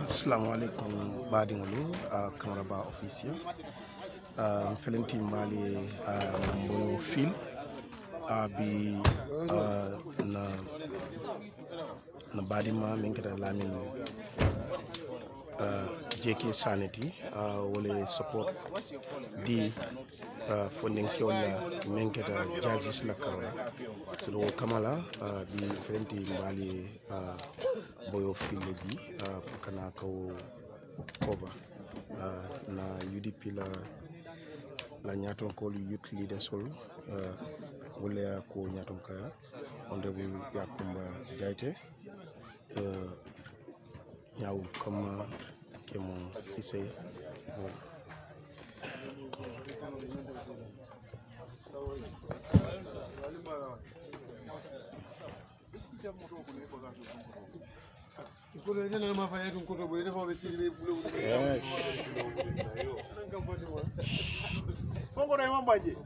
Assalamu alaikum badingolu camaraba officiel felenti mbali mboyo fil bi na badima mengeta lamin JK Sanity wole support di funding kiola mengeta jazis la karola so kamala di felenti mbali boyo fil bi kana ko cover na UDP la nyaton ko youth leader sol wala ko nyaton kaya honorable Yakumba Jaite ñaw comme que mon Cissé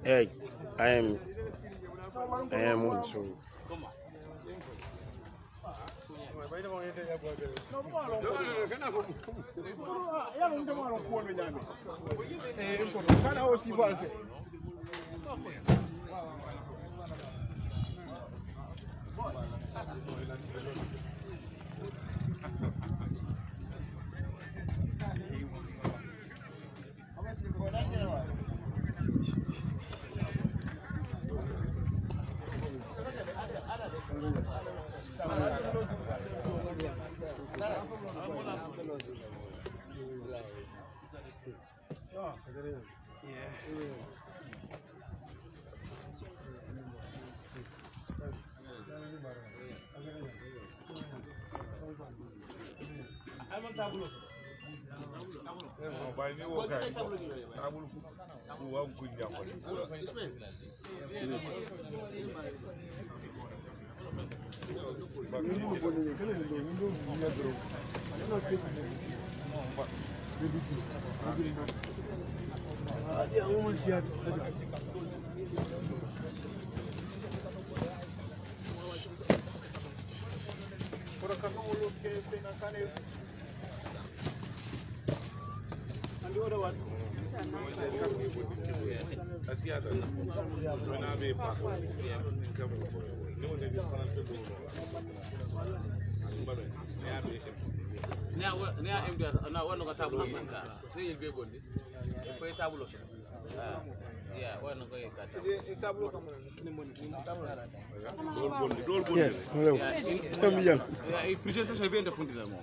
Hey, I am one so yes, presentation bien de fundira mom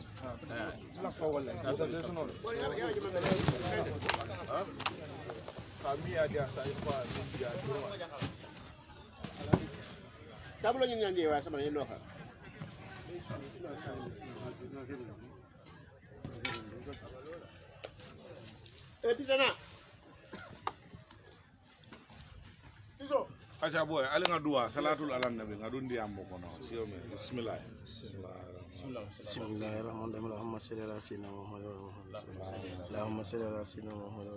tablo ñu ñandi wa sama ñu loxa pisana piso acha boy ali nga duwa salatul ala nabi nga dundi ambo kono siyo me bismillah Bismillahirrahmanirrahim Allahumma salli ala sayyidina Muhammad Allahumma salli ala sayyidina Muhammad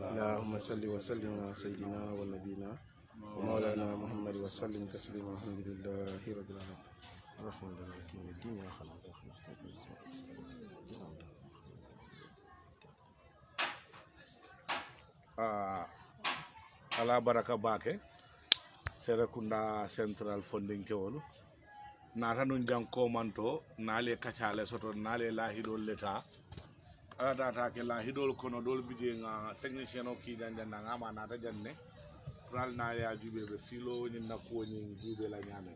Allahumma salli wa sallim ala sayyidina wa nabiyina wa maulana Muhammad wa sallim taslima alhamdulillahi rabbil alamin arrahmanir rahim dunya khalaq ala baraka bake Serekunda Central Funding Kewolu nata nun janko manto nale kacale soto nale lahidol leta ala data ke lahidol kono dol bije nga technicien o ki jande na ngama nata janne pral na ya jube be filo ni nakko ni jube la nyame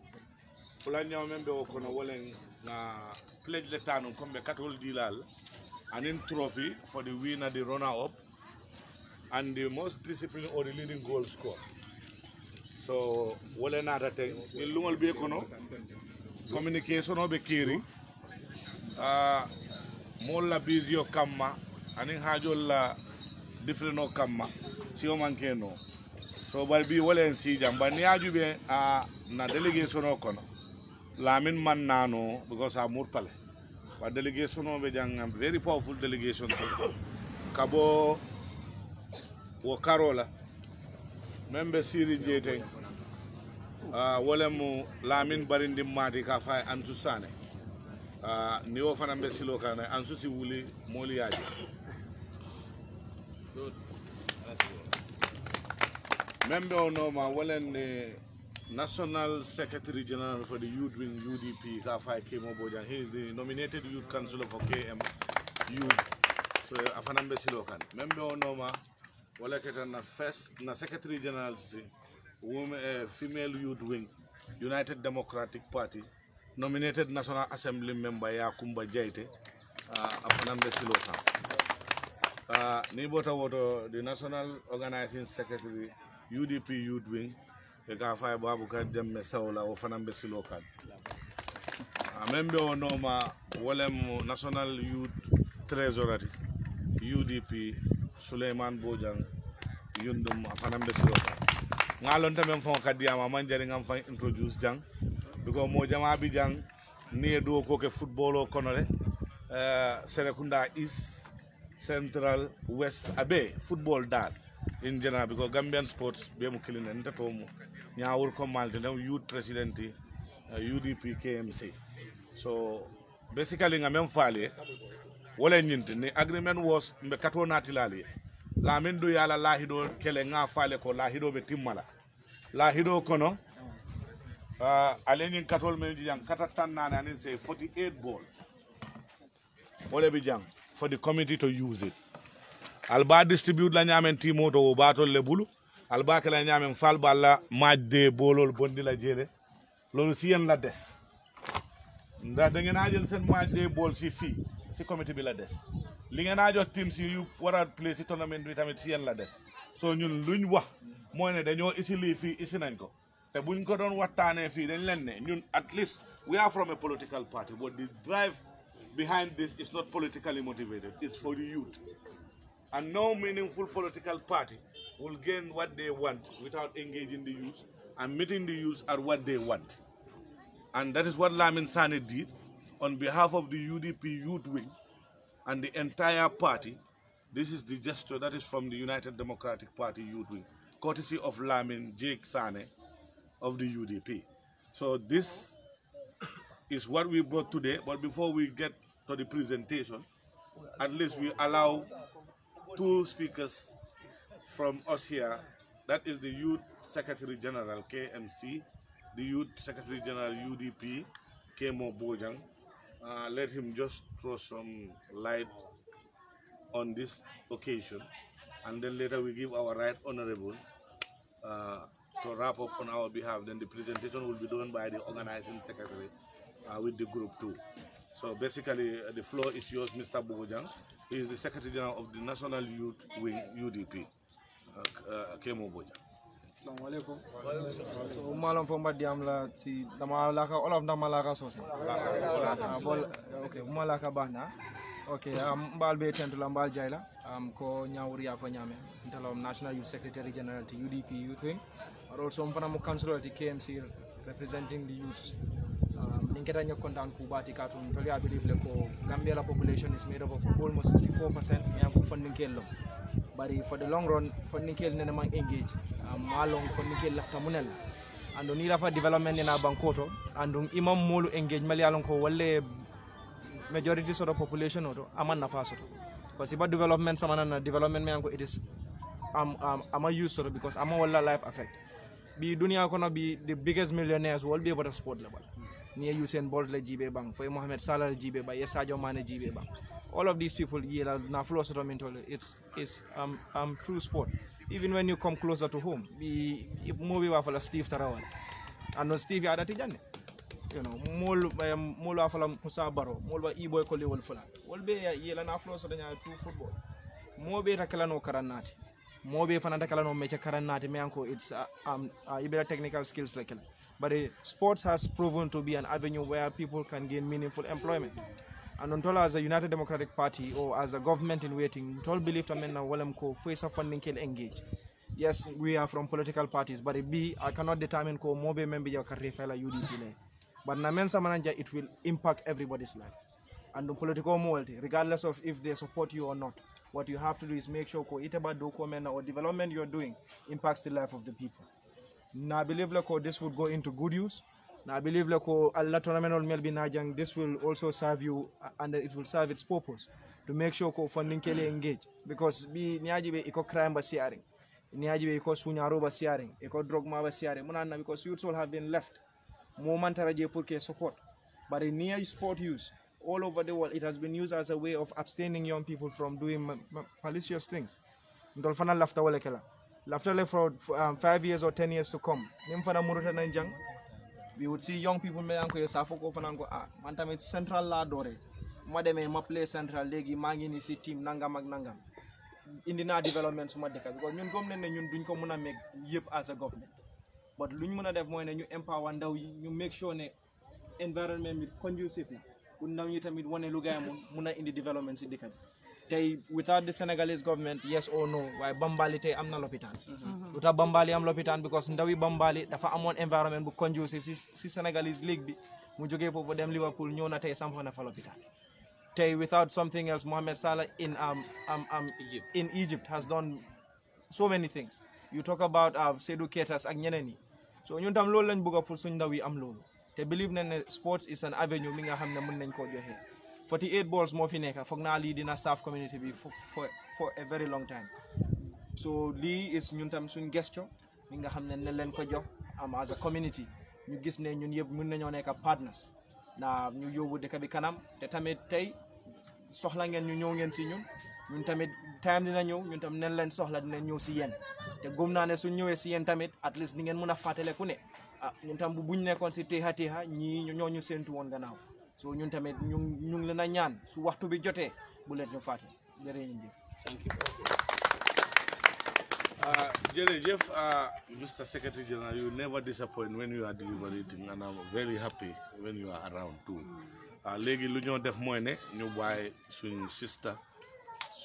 fula nyaw membe o kono wolen na pledge leta non kombe katol dilal anin trophy for the winner the runner up and the most disciplined or the leading goal scorer. So, wole nata ten il lungol be kono communication o be kiri molla bizio kamma anin hajol la different o kamma si o mankeno so bal bi wole en si jamba ni ajube na delegation o kono lamin man nano because a murtale wa delegation o be jang very powerful delegation kabo wo karola membe siri jete wala mu lamin barindi mati ka fay antu sane ni o fana be silo kan an susi wuli moli yaji membe o no ma walen National Secretary General for the Youth Wing UDP Kafai Kemo Bojan. He is the nominated youth councillor for KM Youth. So afanambe silokan. Member onoma wala keta na first na Secretary General women female youth wing United Democratic Party nominated National Assembly member Yakumba Jaite afanambe silokan. Ni bota woto the National Organizing Secretary UDP Youth Wing Kafai Babukar Jamme Saula o fanambe silokan. Member onoma walem National Youth Treasury UDP Suleiman Bojang yundum afanambe silokan. Ngalon tamem fon kadiyama manjari ngam fa introduce jang because mo jama bi jang ni do ko ke football o konole Serekunda East Central West abe football dal in general because Gambian sports be mo kilina nta to mo nyaawul ko malde no youth president UDP KMC. So basically ngam fale wala nyinte ni agreement was mbe kato natilali la min do yala lahido kele nga fale ko lahido be timmala lahido kono alenin katol men jang katatan nana anin say 48 balls wala be jang for the committee to use it alba distribute la nyamen timo to batol le bulu alba kala nyamen fal balla majde bolol bondi la jele lolu si yen la des nda da ngeen ajel sen majde bol si fi si committee bi la des li ngeen ajo team si yu wara play si tournament bi tamit si yen la des so ñun luñ wax moy ne dañoo isi li fi isi nañ ko te buñ ko doon waxtaane fi dañ leen ne ñun at least we are from a political party but the drive behind this is not politically motivated, it's for the youth. And no meaningful political party will gain what they want without engaging the youth and meeting the youth at what they want. And that is what Lamin Sane did on behalf of the UDP Youth Wing and the entire party. This is the gesture that is from the United Democratic Party Youth Wing, courtesy of Lamin Jake Sane of the UDP. So this is what we brought today, but before we get to the presentation, at least we allow two speakers from us here. That is the Youth Secretary General, KMC, the Youth Secretary General, UDP, Kemo Bojang. Let him just throw some light on this occasion, and then later we give our right honorable to wrap up on our behalf. Then the presentation will be done by the organizing secretary with the group too. So basically, the floor is yours, Mr. Bojang. He is the Secretary General of the National Youth Wing, UDP. Kemo Bojang. Assalamu alaikum. So malam fomba diam la si dama laka olaf dama laka sosi. Okay, malaka bana. Okay, mbal be tentula mbal jaila. Ko nyawuri ya fa nyame. Ntalom National Youth Secretary General to UDP Youth Wing. Or also mfana mu councillor to KMC representing the youths. Ninketa nyokontan kubati katun toli I believe leko Gambia la population is made up of almost 64% yango funding kello. But for the long run funding kel nena man engage. Malong funding kel lafta munel. And on ira for development in Bankoto and imam molu engage mali along ko wale majority sort of population oto aman nafaso. Because about development samana development me anko it is I'm a use sort of because I'm a wala life affect. Be dunia kono be the biggest millionaires will be able to sport level. Near Usain Bolt le jibe bang, for Mohamed Salah jibe ba, Sadio Mane jibe bang. All of these people here na flow sort of mental. It's true sport. Even when you come closer to home, be movie wa fala Steve Tarawan. And no Steve ya adati jane. You know, mol wa fala Musa Baro, mol wa E-boy ko lewol fala. Wol be ya na flow sort of true football. Mo be takala no karanati. Mobe fanata kala no mecha karanati me anko it's ibera technical skills like it. But sports has proven to be an avenue where people can gain meaningful employment. And until as a United Democratic Party or as a government in waiting, all believe to men now ko face of funding can engage. Yes, we are from political parties, but I cannot determine ko mobe member ya career fela UDP. But na mensa mananja it will impact everybody's life. And the political mobility, regardless of if they support you or not. What you have to do is make sure or development you're doing impacts the life of the people. Now I believe this would go into good use. Now I believe like Allah tournament ol mel bi najang, this will also serve you and it will serve its purpose to make sure ko funding kele engage, because bi niaji be iko crime ba siaring, niaji be iko sunyaro ba siaring, iko drug ma ba siaring munana, because youths all have been left moment taraje pour ke support. But in near sport use all over the world, it has been used as a way of abstaining young people from doing malicious things. Ndol fana lafta wala kala after for 5 years or 10 years to come, we would see young people me anko safoko fanango man tamit central la dore ma deme ma play central legi mangi ni ci team nangam ak nangam indi na development suma deka, because ñun gom nañ ne ñun duñ ko mëna make yépp as a government, but luñ mëna def moy ne ñu empower ndaw yi, ñu make sure ne environment bi conducive na bu ndaw ñi tamit woné lu gaay mëna indi development ci deka. Tay without the Senegalese government, yes or no, why Bambali tay amna lopitan. Uta Bambali am lopitan because ndawi Bambali dafa amone environment bu conducive si Senegalese league bi mu joge fofu dem Liverpool ñew na tay sampana fa lopitan. Tay without something else, Mohamed Salah in Egypt has done so many things. You talk about Seydou Ketas ak ñeneen ñi. So ñun tam loolu lañ bëgg pour suñ ndaw yi am loolu. Te believe nañ ne sports is an avenue mi nga xamne mën nañ ko joxe. 48 balls moo fi nekk foog naa lii dina serve community bi for a very long time. So lii is ñun tam suñ gesto mi nga xam ne ne leen ko jox as a community ñu gis ne ñun yëpp mën nañoo nekk partners na ñu yóbbu dëkk bi kanam. Te tamit tey soxla ngeen ñu ñëw ngeen si ñun tamit time dina ñëw ñun tam nen leen soxla dina ñëw si yéen. Te gëm naa ne suñ ñëwee si yéen tamit at least ni ngeen mën a fàttale ku ne ñun tam buñ nekkoon si teexa ñii ñoo ñu séntu woon gannaaw. So ñun tamit ñu ngi leen a ñaan su waxtu bi jotee bu leen ñu fàtte jërëjëf. Thank you. Jërëjëf, Mr. Secretary General, you never disappoint when you are deliberating, and I'm very happy when you are around too. Léegi lu ñoo def mooy ne ñu bàyyi suñ sister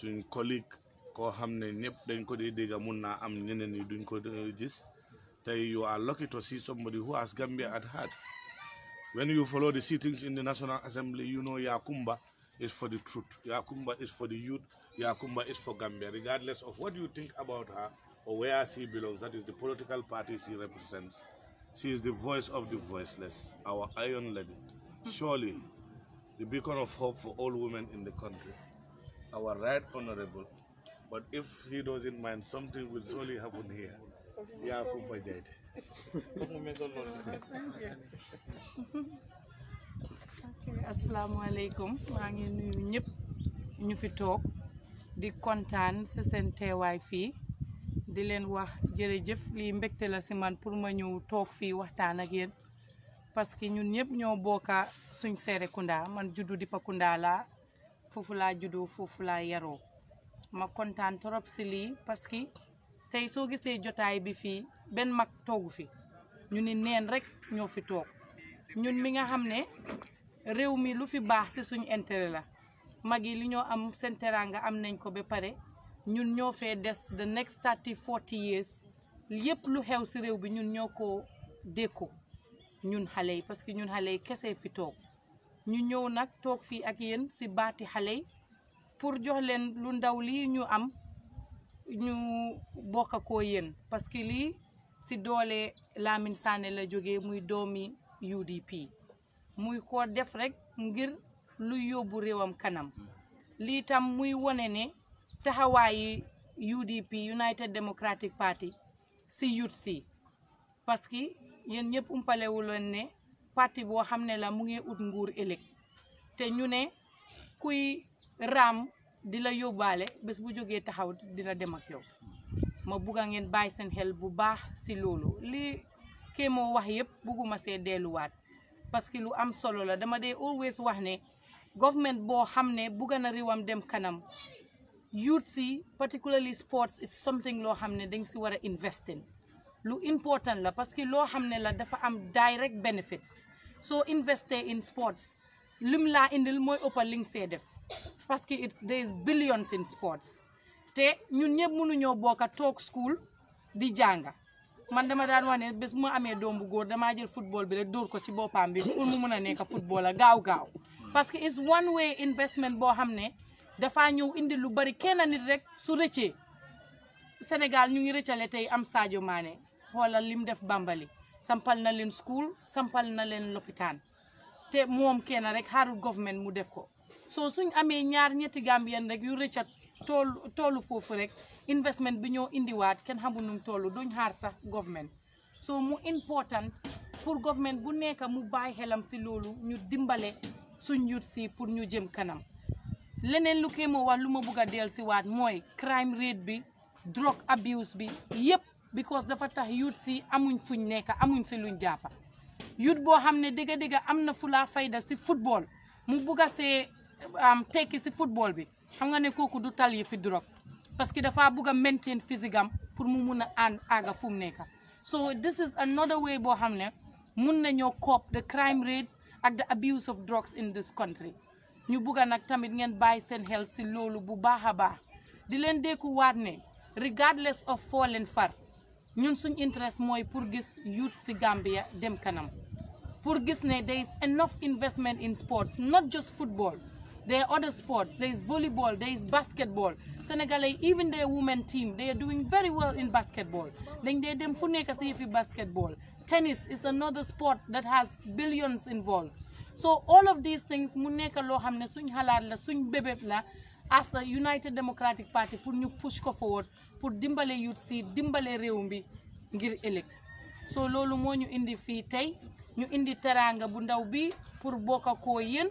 suñ collègue koo xam ne ñëpp dañ ko di dégg mun naa am ñeneen ñi duñ ko gis. Tey you are lucky to see somebody who has Gambia at heart. When you follow the sittings in the National Assembly, you know Yakumba is for the truth. Yakumba is for the youth. Yakumba is for Gambia. Regardless of what you think about her or where she belongs, that is the political party she represents. She is the voice of the voiceless, our Iron Lady. Surely, the beacon of hope for all women in the country. Our right honorable. But if he doesn't mind, something will surely happen here. Yakumba Jaide. Asalaamaaleykum, maa ngi nuyu ñëpp ñu fi toog di kontaan ci seen teewaay fii di leen wax jërëjëf lii mbégte la ci man pour ma ñëw toog fii waxtaan ak yéen parce que ñun ñëpp ñoo bokka suñ Serekunda. Man juddu Dipakunda la foofu laa juddu foofu laa yaroo ma kontaan trop ci lii parce que tey soo gisee jotaay bi fii benn mag toogu fi ñu ni neen rek ñoo fi toog ñun mi nga xam ne réew mi lu fi baax ci suñ intérêt la mag yi li ñoo am seen teraanga am nañ ko ba pare ñun ñoo fee des the next 30-40 years yépp lu xew ci réew bi ñun ñoo ko dékku ñun xale yi parce que ñun xale yi kese fi toog ñu ñëw nag toog fii ak yéen ci baati xale yi pour jox leen lu ndaw lii ñu am ñu bokk ko yéen parce que lii ci doole Lamin Sané la jógee muy doomi UDP muy ko def rek ngir lu yóbbu réewam kanam lii tam muy wone ne taxawaayi UDP United Democratic Party ci youth si parce que yéen ñëpp umpalewu leen ne parti boo xam ne la mu ngi ut nguur ëllëg te ñu ne kuy raam di la yóbbaale bés bu jógee taxaw dina dem ak yow ma bugga ngeen bàyyi seen xel bu baax ci loolu lii kee moo wax yëpp bugguma see delluwaat parce que lu am solo la dama dee always wax ne government boo xam ne bugga na réewam dem kanam youth si particularly sports is something loo xam ne dañ si war a invest in lu important la parce que loo xam ne la dafa am direct benefits soo investé in sports lim laa indil mooy ëppal li nga see def parce que there is billions in sports te ñun ñëpp mënuñoo bokk toog school di jànga man dama daan wax ne bés mu amee doom bu góor damaa jël football bi rek dóor ko ci boppam bi pour mu mën a nekk football la gaaw parce que it's one way investment boo xam ne dafa ñëw indi lu bari kenn nit rek su rëccee Sénégal ñu ngi rëccale tey am Sadio Mané xoolal lim def Bambali sampal na leen school sampal na leen lopitaan te moom kenn rek xaarul government mu def ko so suñ amee ñaar ñetti Gambien rek yu rëccat toolu foofu rek investment bi ñoo indiwaat kenn xamul num toolu duñ xaar sax government so mu important pour government bu nekk mu bàyyi xelam si loolu ñu dimbale suñ youth si pour ñu jëm kanam leneen lu kee moo wax lu ma bugg a del si waat mooy crime rate bi drug abuse bi yëpp because dafa tax youth si amuñ fuñ nekk amuñ si luñ jàppa youth boo xam ne dëgg-dëgg am na fulaa fayda si football mu bugg a see tekki si football bi xam nga ne kooku du tal yi fi drogue parce que dafa bugg a maintain physique am pour mu mun a àgga fu mu nekk so this is another way boo xam ne mun nañoo cope the crime rate ak the abuse of drugs in this country ñu bugg a nag tamit ngeen bàyyi seen xel si loolu bu baax a baax di leen dékku waat ne regardless of foo leen far ñun suñ interest mooy pour gis youth si Gambia dem kanam pour gis ne there is enough investment in sports not just football there are other sports there is volleyball there is basketball Senegalese even their women team they are doing very well in basketball dañ dee dem fu nekk si fi basketball tennis is another sport that has billions involved so all of these things mu nekk loo xam ne suñ xalaat la suñ bébép la as the United Democratic Party pour ñu push ko forward pour dimbale youth si dimbale réew mi ngir ëllëg so loolu moo ñu indi fii tey ñu indi teraanga bu ndaw bi pour bokk ko yéen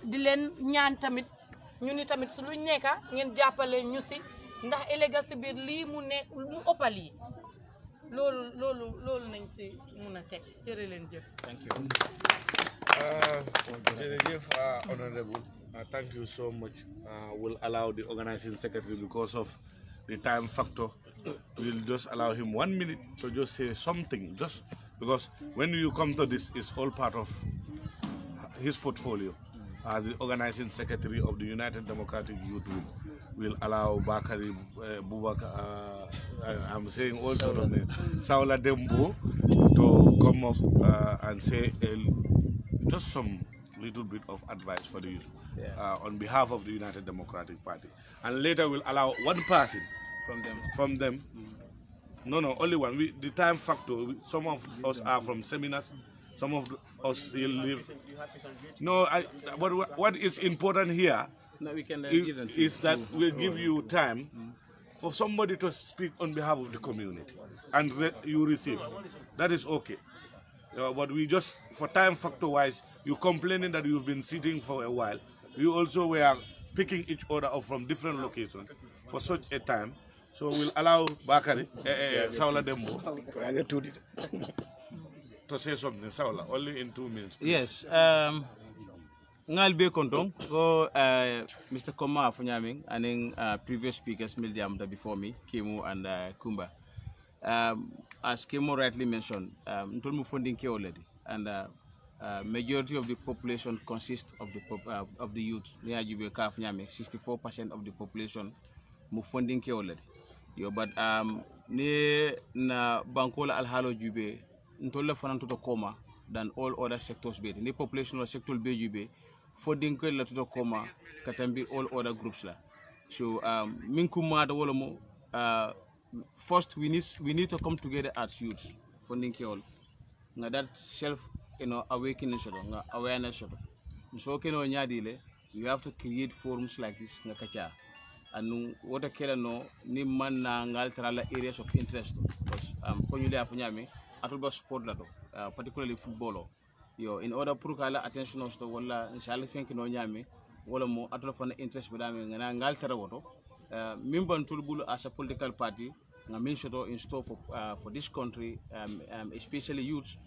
di leen ñaan tamit ñu ni tamit su luñ nekka ngeen jàppale ñu si ndax ëllëg si biir lii mu ëppal yi loolu nañ si mun a teg jërë leen jëf. Thank you. Jërëjëf, Honorable. Thank you so much. We'll allow the organizing secretary because of the time factor. We'll just allow him 1 minute to just say something. Just because when you come to this, it's all part of his portfolio as the organizing secretary of the United Democratic Youth Wing. Will allow Bakari Bubakar, I'm saying all sort of names, Saula Dembo to come up and say just some little bit of advice for the youth on behalf of the United Democratic Party. And later we'll allow one person from them. No, only one. The time factor, some of us are from seminars, some of us live. No, but what is important here is that we'll give you time for somebody to speak on behalf of the community and you receive. That is okay. But we just, for time factor wise, you complaining that you've been sitting for a while. You also were picking each other up from different locations for such a time. So we'll allow Bakari, Saula Dembo, to say something. Saula, only in 2 minutes, please. Yes. Ngal be kontong ko Mr. Koma Funyaming and previous speakers Mildiam before me, Kimu and Kumba. As Kimu rightly mentioned, Ntolmu funding ke already, and majority of the population consists of the youth. Near Jube Ka Funyaming, 64% of the population mu funding ke already. Yo, but ne na bankola alhalo Jube Ntola fanan to Koma than all other sectors be. The population of sector be Jube. For dinkel la to koma katambi all other groups la. So minkuma da wolomo first we need to come together as youths for dinkel all. Nga that self awakening shodo nga awareness shodo. So keno nyadile you have to create forums like this nga kacha. And what a killer no ni man na ngal tarala areas of interest because konyule afunyami atulba sport la do particularly football. Yo, in order pour kala attention to wala inshallah think no nyami wala mo atolo fana interest bedame ngana ngal tara woto mimban tulbulu as a political party nga min shoto in store for this country especially youths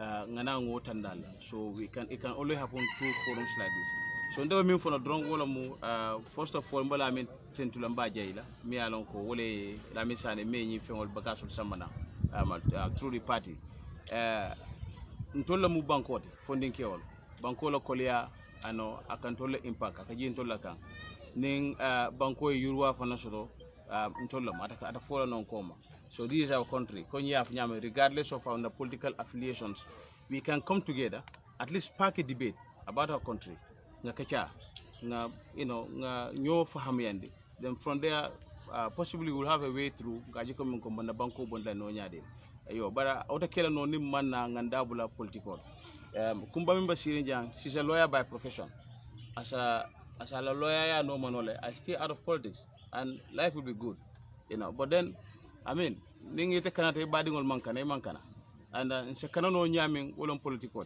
ngana ngotandal so it can only happen through forums like this so ndo min fono drong wala mo first of all mbala min tentula mbajayla mi alon ko wole la misane me nyi fengol bakasul samana through the party ntolla mu bankote funding kewol bankola kolia ano akantolla impact akaji ntolla kan ning banko yurwa fana soto ntolla mata ata fola non koma so this is our country konya nyame regardless of our political affiliations we can come together at least spark a debate about our country nga kacha nga nga nyo faham yandi then from there possibly we'll have a way through ngaji ko min ko banda banko bonda no nyaade yo bara auta kela no nim man na nganda bula political kumba mimba Sirin Jang, she's a lawyer by profession. As a lawyer, yeah, no manole. I stay out of politics, and life will be good, you know. But then, I mean, ningi te kanate bading ol mankana, and se kanano nyaming olon political.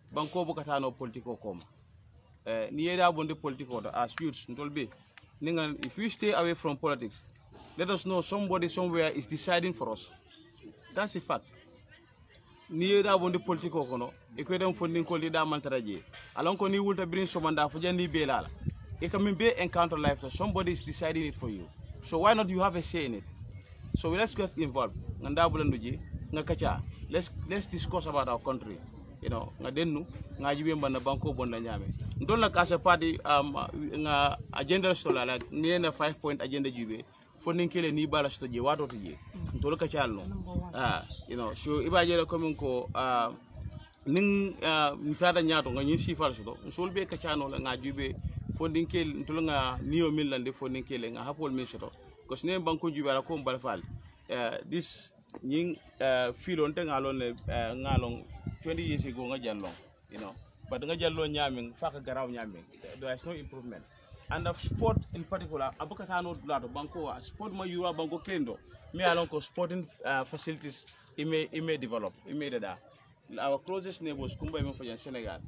Banko bukata no political koma. Ni yeda bonde political as youths ntolbe. Ninga, if we stay away from politics, let us know somebody somewhere is deciding for us. That's a fact. Ni da bonde politiko kono e ko dem fondin ko lida mantaraje alon ko ni wulta brin somanda fu jandi be lala e kam be encounter life so somebody is deciding it for you, so why not you have a say in it? So let's get involved nganda bulanduji nga kacha, let's discuss about our country, you know, nga dennu nga jibe mbana banko bonna nyame ndolla kasa party nga agenda stola la ni na 5-point agenda jibe fondin kele ni bala stoje wato tije ntolo kacha no you know, so ibajere komin ko ning ntada nyaato nga nyin sifal so sol be kachano la nga jube fondin kel ntolo nga niyo min lande fondin kel nga hapol min so ko sne banko jube ala ko mbal fal this nying filon te ngalon le ngalon 20 years ago nga jallon, you know, but nga jallo nyaming fa ka garaw nyaming, there is no improvement. And of sport in particular, abukatano dulato banko sport ma yuwa banko kendo me along ko sporting facilities it may develop, it may da. Our closest neighbors kumba even for Senegal,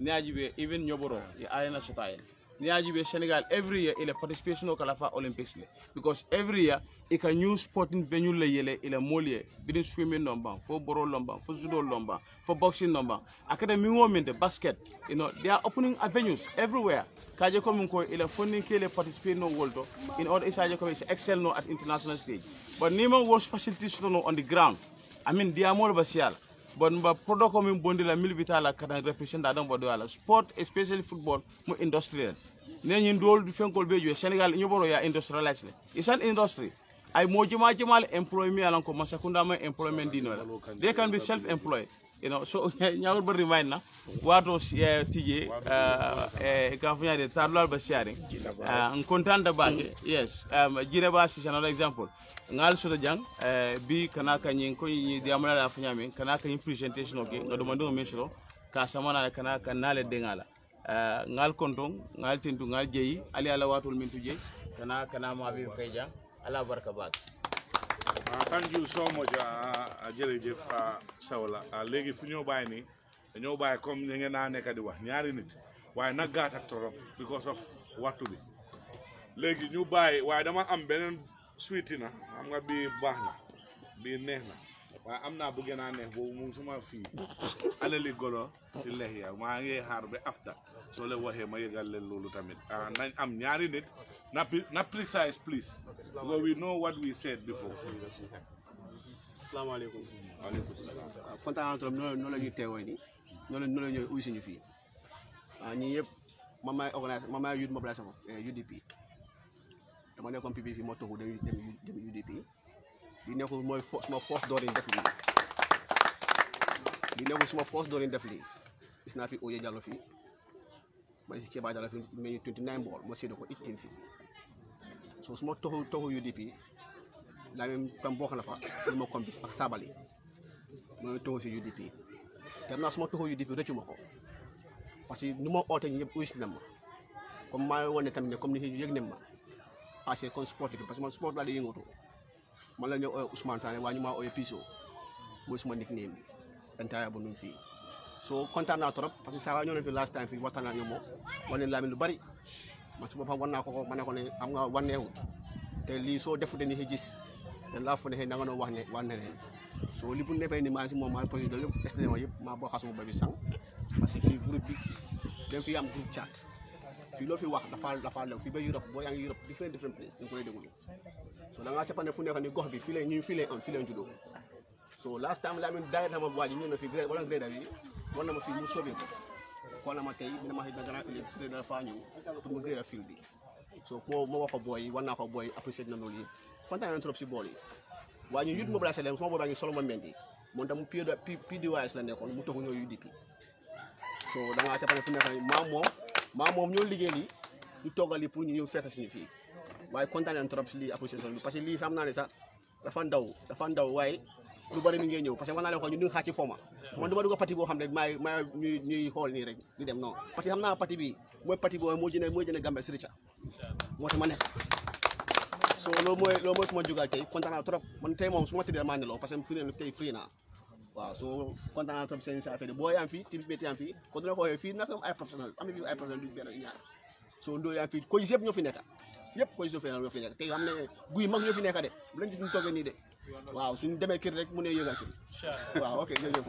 niajibe even Nyoboro the arena sotaye niajibe Senegal every year il participation au Kalafa Olympics because every year it can use sporting venue le yele il molie bidin swimming number for boro lomba for judo lomba for boxing number academy women the basket, you know, they are opening avenues everywhere. Kaje komun ko il funding kele participate no world in order isaje ko excel no at international stage, but nima was facilities no on the ground. I mean they are more basial. But mba product comme bondi la mil vitala kata represent adam bodo ala sport especially football mo industrial ne nyi ndol du fenkol bejo Senegal nyoboro ya industrialized it's an industry ay mo jima jimal employment alan ko masakunda ma employment dino they can be self employed, you know, so nyaawul ba remind na wato tije ka funya de tarlal ba sharing on content da baake yes jine ba si another example ngal soto jang bi kana kanyin ko ni diamala la funya men kana kanyin presentation okay ngado mando mesro ka samana kana kanale dengala ngal kontong ngal tintu ngal jeyi ali ala watul min tuje kana ma bi feja ala barka bak. Thank you so much jërëjëf Sawla léegi fu ñoo bàyyi ni dañoo bàyyi comme ni ngeen naa nekk di wax ñaari nit waaye nag gàtt ak torop because of waxtu bi léegi ñu bàyyi waaye dama am beneen suite na xam nga bii baax na bii neex na waaye am naa bu gën a neex boobu mu suma fii alali golo si lex ya maa ngi xaar ba after soo leen waxee ma yëgal leen loolu tamit nañ am ñaari nit na precise please because we know what we said before. Assalamualaikum. Waalaikumsalam. Kontaan trop noonu la ñuy teewoo nii noonu la ñuy uy suñu fii ñii yëpp man maay youth mobilisation UDP dama nekkoon PP fii moo taxu dem UDP di nekkul mooy suma force door def lii di nekkul suma force door def lii gis naa fi Oye Diallo fii ma si Keba Diallo fii mais 29 ball ma séddoo ko 18 fii so suma taxu UDP la même tam bokk na fa ñu ma kompis ak Sabali mooy taxu si UDP te am naa suma taxu UDP rëccu ma ko parce que nu ma oote ñëpp uyis na ma comme maa wane tamit ne comme ni yëg ne ma parce que kon sport parce que man sport laa di yëngatu man la ñu ooyee Ousmane Sané waa ñu maa ooyee Piso mooy suma nickname bi entire bu nuñ fii so kontaan naa trop parce que saa waa ñoo leen fi last time fii waxtaan naa ñoom moom wane laa lu bari man su boppam war naa ko ma ne ko ne am nga waneewut te lii soo defute ni gis te laa fu ne xëy na nga doon wax ne wane leen so li bu nekkee ni maa si moom maa président yëpp estimé yëpp maa boo xasuma ba bi sang parce que fii groupe bi dañ fi am groupe chat fii loo fi wax dafa lew fii ba Europe boo yaa ngi Europe different place dañ ko lay déglu so da ngaa capane fu nekk ni gox bi fii lay am fii lay juddoo so last time laa min daay dama waa ji ñëw na fi grade wala grade bi war na ma fii mu sobee ko kon na ma tey dina ma xëy na grand grade dafa ñëw pour mu grade fil bi so moo wax ko booy war naa ko booy apprécié na loolu yëpp kontaan nañ trop si bool yi waa ñu youth mobilisation leen sama boobaa ngi Solomon Mendy moom tam mu PDOIS la nekkoon mu taxu ñoo UDP so da ngaa capane fu nekk ni maa moom ñoo liggéey lii ñu toggal lii pour ñu ñëw fekk suñu fii waaye kontaan nañ trop si lii appréciation bi parce que lii sam naa ne sax dafa ndaw waaye lu bari mi ngi ñëw parce que wax naa leen ko ñu ngi xaar ci forma man duma dugg parti boo xam ne maay ñuy xool nii rek di dem non parti xam naa parti bi mooy parti boo moo jëne Gambia Sirica moo tax ma nekk so loolu mooy suma jugal tey kontaan naa trop man tey moom su ma tëddee maa neloo parce que fi ne tey free naa waaw so kontaan naa trop seen affaire boo yaa fi team bi yaa fi kon dina ko waxee fii nag ay professionnel am na fi ay professionnel du benn ñaar so ndoo yaa fi ko gis yëpp ñoo fi nekk yëpp ko gis ñoo fi nekk tey xam ne guy mag ñoo fi nekk de bu leen gis ñu toogee nii de waaw suñu demee kër rek mu ne yëgal kër waaw ok jërëjëf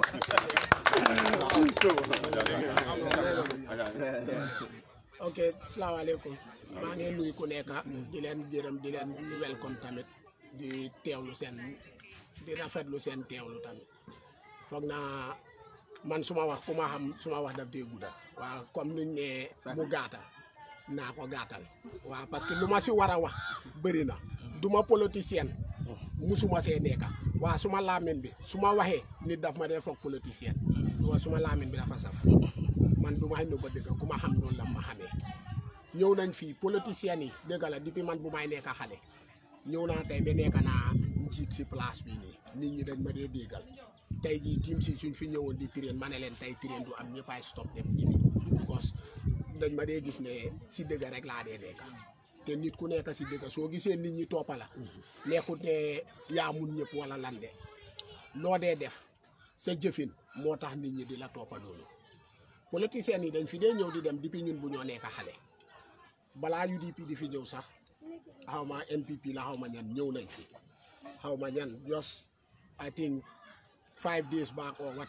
ok salaamaaleykum maa ngi nuyu ku nekk di leen gërëm di leen welcome tamit di teewlu seen di rafetlu seen teewlu tamit foog naa man suma wax ku ma xam suma wax daf dee gudda waaw comme nuñ ne mu gaata naa ko gaatal waaw parce que lu ma si war a wax bëri na du ma politicien musuma see nekka waaw suma laamin bi su ma waxee nit daf ma dee foog politicien waaw suma laamin bi dafa saf man du may nëbba dëgg ku ma xam loolu la ma xamee ñëw nañ fii politiciens yi dëgg la depuis man bu may nekk xale ñëw naa tey ba nekk naa njiit si place bi nii nit ñi dañ ma dee déggal tey jii team si suñ fi ñëwoon di train ma ne leen tey train du am ñëpp ay stop dem jibi because dañ ma dee gis ne si dëgg rek laa dee nekk te nit ku nekk si dëgg soo gisee nit ñi toppa la nekkut ne yaa mun ñëpp wala lande loo dee def sa jëfin moo tax nit ñi di la toppa loolu politiciens yi dañ fi dee ñëw di dem depuis ñun bu ñoo nekk xale balaa UDP di fi ñëw sax xaw ma NPP la xaw ma ñan ñëw nañ fi xaw ma ñan just I think 5 days back or what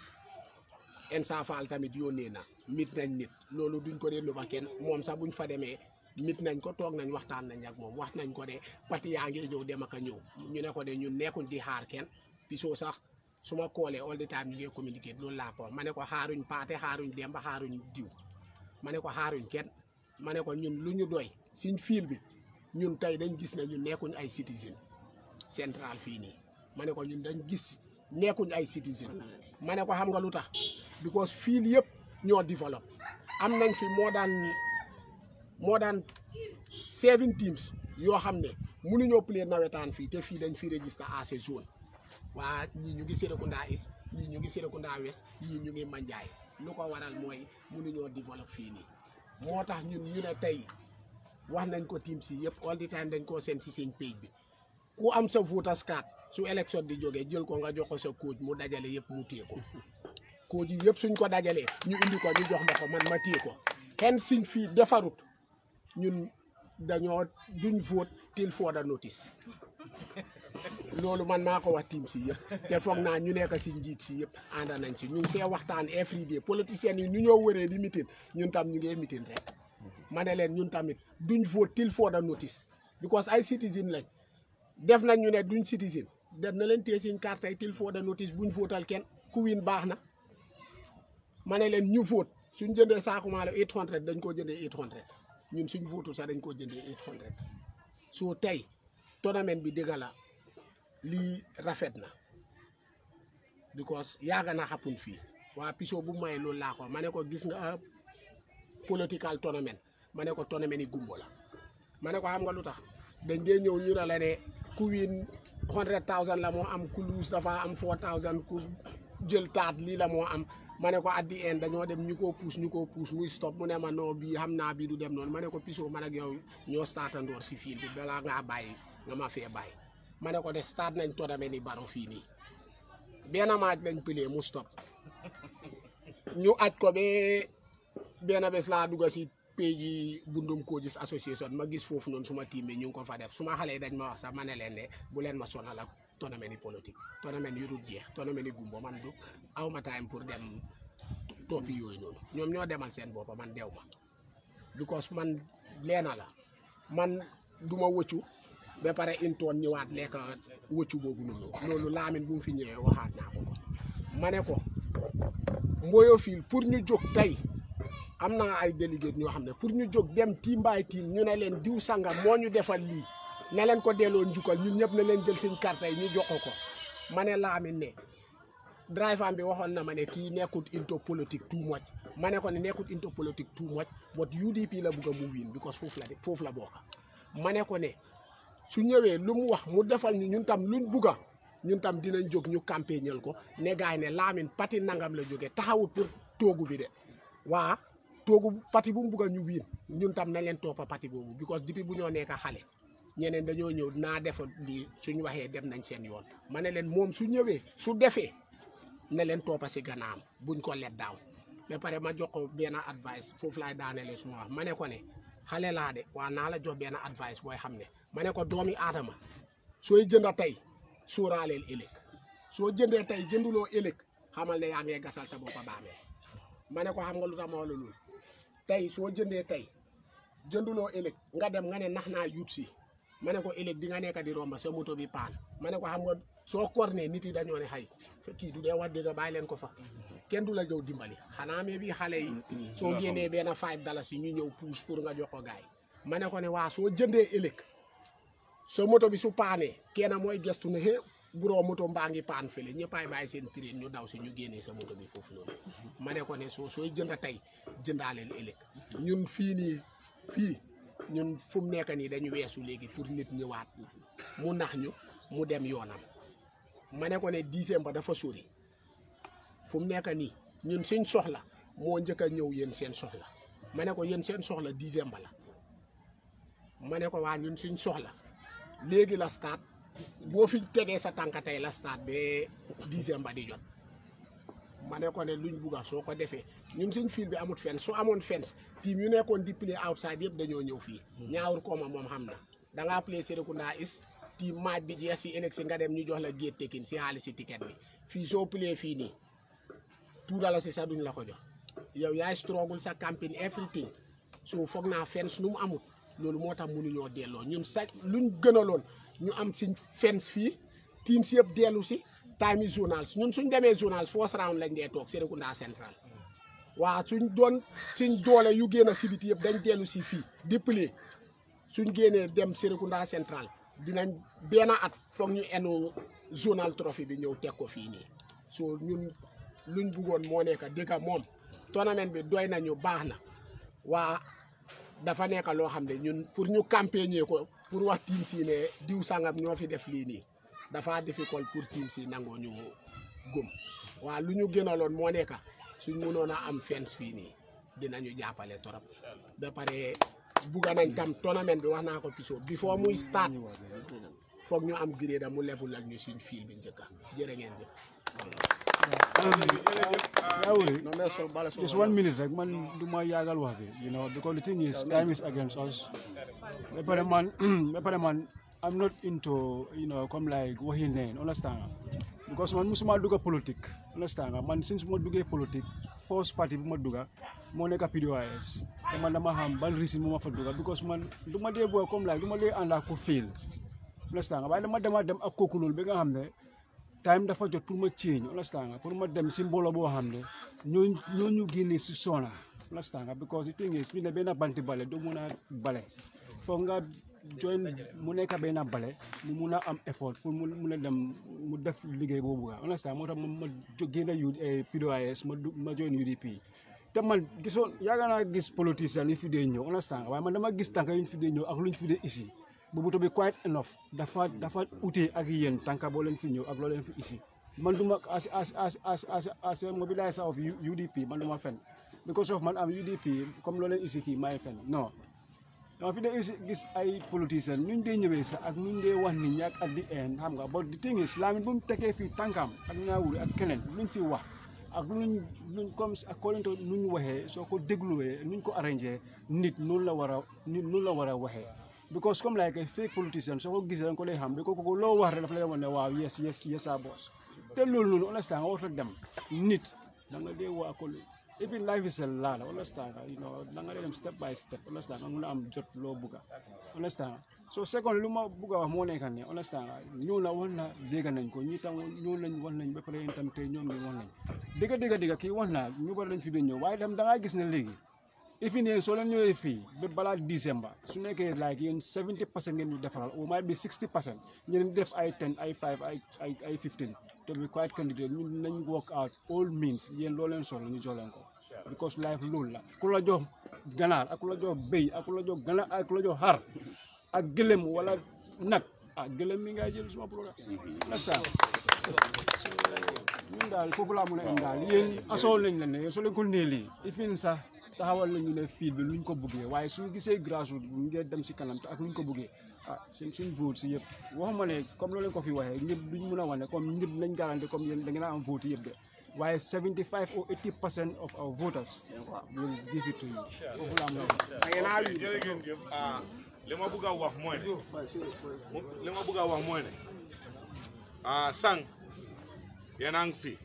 Ensa Fall tamit yónnee na mit nañ nit loolu duñ ko dee nëbba kenn moom sax buñ fa demee mit nañ ko toog nañ waxtaan nañ ak moom wax nañ ko de parti yaa ngi ñëw dem ak a ñëw ñu ne ko de ñun nekkuñ di xaar kenn pisoo sax su ma koolee all the time ñu ngi communiqué loolu laa ko ma ne ko xaaruñ paate xaaruñ demba xaaruñ diw ma ne ko xaaruñ kenn ma ne ko ñun lu ñu doy suñ fiil bi ñun tey dañ gis ne ñun nekkuñ ay citizen central fii nii ma ne ko ñun dañ gis nekkuñ ay citizen ma ne ko xam nga lu tax because fiil yëpp ñoo développe am nañ fi moo daan 7 teams yoo xam ne mënuñoo play nawetaan fii te fii dañ fi register à ces zones waa ñii ñu ngi Serekunda East ñii ñu ngi Serekunda West ñii ñu ngi Manjai lu ko waral mooy mënuñoo développe fii nii moo tax ñun ñu ne tey wax nañ ko team si yëpp all the time dañ koo seen si seen page bi ku am sa voters card su élection di jógee jël ko nga jox ko sa coach mu dajale yëpp mu téye ko coach yi yëpp suñ ko dajalee ñu indi ko ñu jox ma ko man ma téye ko kenn suñ fii defarut ñun dañoo duñ vote till further notice loolu man maa ko wax team si yëpp te foog naa ñu nekk si njiit si yëpp ànd nañ si ñu ngi see waxtaan every day politiciens yi ñu ñoo wëree di meeting ñun tam ñu ngi meeting rek ma ne leen ñun tamit duñ vote till further notice because ay citizen lañ def nañ ñu ne duñ citizen def na leen téye suñ carte yi till further notice buñ votal kenn ku win baax na ma ne leen ñu vote suñ jëndee saako maalo 800 dañ koo jëndee 800 ñun suñ vote sax dañ koo jëndee 800 soo tey tournament bi dëgg la lii rafet na because yaaga na xapun fii waa piso bu may loolu laa ko ma ne ko gis nga political tournament ma ne ko tournament yi gumbo la ma ne ko xam nga lu tax dañ dee ñëw ñu ne la ne ku win 100,000 la moo am ku lose dafa am 4,000 ku jël taat lii la moo am ma ne ko at the end dañoo dem ñu ko puus muy stop mu ne ma non bii xam naa bii du dem noonu ma ne ko piso man ak yow ñoo startandoor si fiil bi balaa ngaa bàyyi nga ma fee bàyyi ma ne ko de start nañ tournament ni baro fii nii benn match lañ pilee mu stop ñu aj ko ba benn bés laa dugg si page yi Bundum Coaches Association ma gis foofu noonu suma team bi ñu ngi ko fa def suma xale yi dañ ma wax sax ma ne leen ne bu leen ma sonal ak tournament ni politique tournament yu dul jeex tournament ni gumbo man du aw ma time pour dem toppi yooyu noonu ñoom ñoo demal seen boppa man dew ma because man leena la man du ma wëccu ba pare intoon ñëwaat lekk wëccu boobu noonu loolu Lamin bu mu fi ñëwee waxaat naa ko ma ne ko Mboyo Field pour ñu jóg tey am na ay délégué ñoo xam ne pour ñu jóg dem team by team ñu ne leen diw sanga moo ñu defal lii ne leen ko delloo njukkal ñun ñëpp ne leen jël seen carte yi ñu jox ko ma ne Lamin ne driver bi waxoon na ma ne kii nekkut into politique too much ma ne ko ne nekkut into politique too much but UDP la bugg a mu win because foofu la bokk ma ne ko ne su ñëwee lu mu wax mu defal ñu ñun tam luñ bugga ñun tam dinañ jóg ñu campagnal ko ne gaay ne Lamin pati nangam la jóge taxawut pour toogu bi de waa toogu pati bu mu bugg a ñu wiin ñun tam nañ leen toppa pati boobu because depuis bu ñoo nekk xale ñeneen dañoo ñëw naa def lii suñ waxee dem nañ seen yoon ma ne leen moom su ñëwee su defee ne leen toppa si gannaam buñ ko let daaw ba pare ma jox ko benn advice foofu laay daanelee suma wax ma ne ko ne xale laa de waa naa la jox benn advice booy xam ne ma ne ko doomi aadama sooy jënda tey sóoraaleel ëllëg soo jëndee tey jënduloo ëllëg xamal ne yaa ngee gasal sa boppa baameel ma ne ko xam nga lu tax ma wax la loolu tey soo jëndee tey jënduloo ëllëg nga dem nga ne nax naa yut si ma ne ko ëllëg di nga nekk di romba sa moto bi paan ma ne ko xam nga soo kornee nit yi dañoo ne xay kii du dee wax dëgg bàyyi leen ko fa kenn du la jow dimbali xanaa mais bi xale yi soo génnee benn $5 ñu ñëw puus pour nga jox ko gaay ma ne ko ne waa soo jëndee ëllëg sa moto bi su paanee kenn mooy gestu ne hé buroo moto mbaa ngi paan fële ñëppaay bàyyi seen train ñu daw si ñu génnee sa moto bi foofu noonu ma ne ko ne sooy jënda tey jëndaaleel ëllëg ñun fii ñun fu mu nekk nii dañu weesu léegi pour nit ñëwaat mu nax ñu mu dem yoonam ma ne ko ne décembre dafa sori fu mu nekk nii ñun suñ soxla moo njëkk a ñëw yéen seen soxla ma ne ko yéen seen soxla décembre la ma ne ko waa ñun suñ soxla léegi la start boo fi tegee sa tànka tey la start ba décembre di jot ma ne ko ne luñ bugga soo ko defee ñun suñ fiil bi amut fence soo amoon fence team yu nekkoon di play outside yëpp dañoo ñëw fii ñaawur kooma moom xam na dangaa play Serekunda is team match bi jeex si éleksi nga dem ñu jox la géet tekin si xaalis si ticket bi fii soo play fii nii $2 si sax duñ la ko jox yow yaay struggle sa campagne everything soo foog naa fence nu mu amut loolu moo tax mënuñoo delloo ñun sax luñ gënaloon ñu am siñ fence fii team si yëpp dellu si time yi journals ñun suñ demee journals first round lañ dee toog Serekunda Central waa suñ doole yu génn si biti yëpp dañ dellu si fii di play suñ génnee dem Serekunda Central dinañ benn at foog ñu enu zonal trophy bi ñëw teg ko fii nii so ñun luñ buggoon moo nekk dëgg moom tournament bi doy nañu baax na waa dafa nekk loo xam ne ñun pour ñu campagner ko pour wax team si ne diw sangam ñoo fi def lii nii dafa difficile pour team si nangoo ñu gëm waa lu ñu gënaloon moo nekk suñ mënoon a am fence fii nii dinañu jàppale torop ba pare bugga nañ tam tournament bi wax naa ko piso before muy start foog ñu am grade mu level ak ñu suñ fiil bi njëkka jërë ngeen jëf just 1 minute rek man du ma yaagal wax bi you know because the thing is time is against us ba pare man I'm not into you know comme like waxi neen understand nga because man musuma dugga politique understand nga man since ma duggee politique first party bu ma dugga moo nekk PDOIS te man dama xam ban reason mu ma fa dugga because man du ma dee booy comme like du ma dee ànd ak ku fail understand nga waaye dama dem ak kooku loolu bi nga xam ne time dafa jot pour ma change understand nga pour ma dem si mbooloo boo xam ne ñooñu génne si sona understand nga because the thing is mi ne benn banti bale doo mun a bale foog nga join mu nekk benn bale mu mun a am effort pour mu mun a dem mu def liggéey boobu nga understand moo tax ma génn PDOIS ma join UDP te man gisoon yaaga naa gis politicien yi fi dee ñëw understand nga waaye man dama gis tànka yuñ fi dee ñëw ak luñ fi dee isi boobu to be quite enough dafa ute ak yéen tànka boo leen fi ñëw ak loo leen fi isi man duma as mobiliser of UDP man duma fen because of man am UDP comme loo leen isi fii maay fen non dama fi dee gis ay politiciens nuñ dee ñëwee sax ak nuñ dee wax nit ñi ak at the end xam nga but the thing is Lamin bu mu tekee fii tànkam ak ñaawuri ak keneen luñ fi wax ak luñ comme according to nuñ waxee soo ko dégluwee nuñ ko arrangé nit noonu la war a waxee because comme like a fake politician soo ko gisee dañ ko dee xam bi ko loo wax rek dafa lay wax ne waaw yes our boss te loolu noonu understand nga warta dem nit da nga dee waa ko even life is a ladder understand you know da nga dee dem step by step understand nga mun a am jot loo bugga understand so second lu ma bugga wax moo nekk ne understand ñoo la wax na dégg nañ ko ñi tam ñoo lañ wax nañ ba pare yéen tam tey ñoom ngi wax nañ dégg kii wax naa ñu bari lañ fi doon ñëw waaye tam da ngaa gis ne léegi ifin yéen soo leen ñëwee fii ba balaa December su nekkee like yéen 70% ngeen ñu defaral ou might be 60% ñeneen def ay 10 ay 5 ay 15 to be quite candidate ñun nañ work out all means yéen loo leen soxla ñu jox leen ko because life loolu la ku la jox ganaar ak ku la jox béy ak ku la jox ganaar ak ku la jox xar ak gëlëm wala nag ah gëlëm mi ngay jël suma programme understand so ñun daal foofu laa mën a am daal yéen asoon lañ leen ne soo leen ko nee lii ifin sax taxawal nañu ne fiil bi luñ ko bëggee waaye suñu gisee grassroots bu ngeen dem si kanam te ak luñ ko bëggee ah suñ vote si yëpp waxuma ne comme loolu leen ko fi waxee ñëpp duñ mën a wane comme ñëpp nañ garanti comme yéen da ngeen a am vote yëpp de waaye 75 or 80% of our voters will give it to you foofu laa mën a jërëjëf li ma bëgg a wax mooy ne sang yéen a ngi fi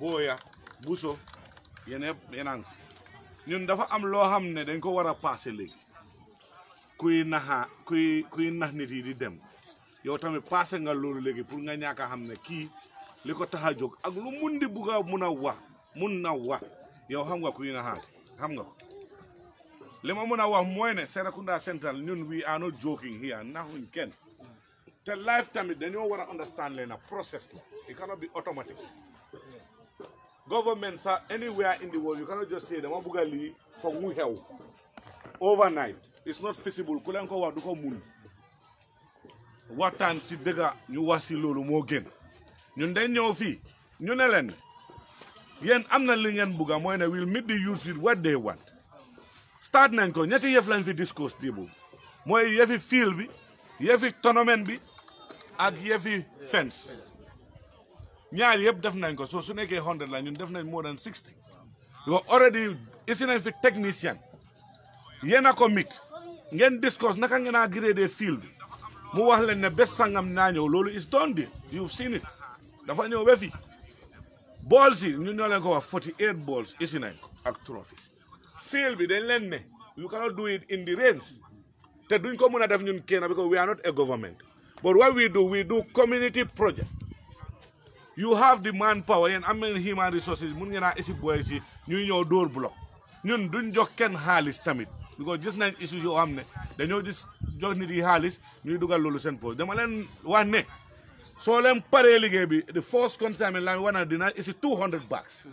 Boya Buso yéen a ngi fi ñun dafa am loo xam ne dañ ko war a passé léegi kuy nax nit yi di dem yow tamit passé nga loolu léegi pour nga ñàkk a xam ne kii li ko tax a jóg ak lu mun di bugg a mun na wax yow xam nga kuy naxaate xam nga ko li ma mun a wax mooy ne Serekunda Central ñun we are not joking here naxuñ kenn te life tamit dañoo war a understand leen a process la it cannot be automatic government sax anywhere in the world you cannot just say dama bugg a lii foog mu xew overnight it's not feasible ku leen ko wax du ko mun waxtaan si dëgga ñu wax si loolu moo gën ñun dañ ñëw fii ñu ne leen yéen am na li ngeen bugga mooy ne will meet the youth with what they want start nañ ko ñetti yëf lañ fi discourse démb mooy yëfi field bi yëfi tournament bi ak yëfi fence ñaar yëpp def nañ ko so su nekkee 100 la ñun def nañ more than 60 because already isi nañ fi technicien yéen a ko mit ngeen discourse naka ngeen a gradé field bi mu wax leen ne bés sangam naa ñëw loolu is done deal you've seen it dafa ñëw ba fii balls yi ñun ñoo leen ko wax 48 balls isi nañ ko ak trophies field bi dañ leen ne you cannot do it in the rains te duñ ko mën a def ñun kenn because we are not a government but what we do community project you have the manpower yéen am nañ human resources mun ngeen a isi boy si ñuy ñëw dóor bloc ñun duñ jox kenn xaalis tamit because gis nañ issues yoo xam ne dañoo gis jox nit yi xaalis ñuy dugal loolu seen poche dama leen wax ne soo leen paree liggéey bi the first consignment la wana dina isi 200 bags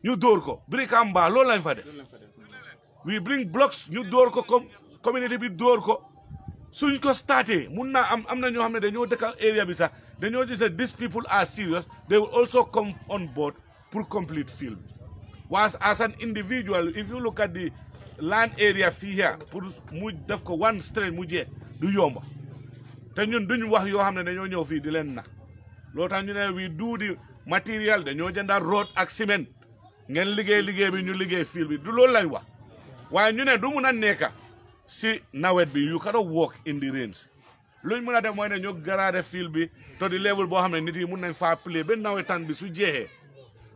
ñu dóor ko Brikamba loolu lañ fa def we bring blocks ñu dóor ko comme community bi dóor ko suñ ko starté mun naa am na ñoo xam ne dañoo dëkkal area bi sax dañoo gis ne these people are serious they will also come on board pour complete field was as an individual if you look at the land area fii here pour mu def ko one straight mu jeex du yomba te ñun duñ wax yoo xam ne dañoo ñëw fii di leen na loo tax ñu ne we do the material dañoo jënda road ak ciment ngeen liggéey bi ñu liggéey field bi du loolu lañ wax waaye ñu ne du mun a nekka si nawet bi you cannot walk in the rains luñ mën a def mooy ne ñu garaade field bi to di level boo xam ne nit yi mun nañ faa play ba nawetaan bi su jeexee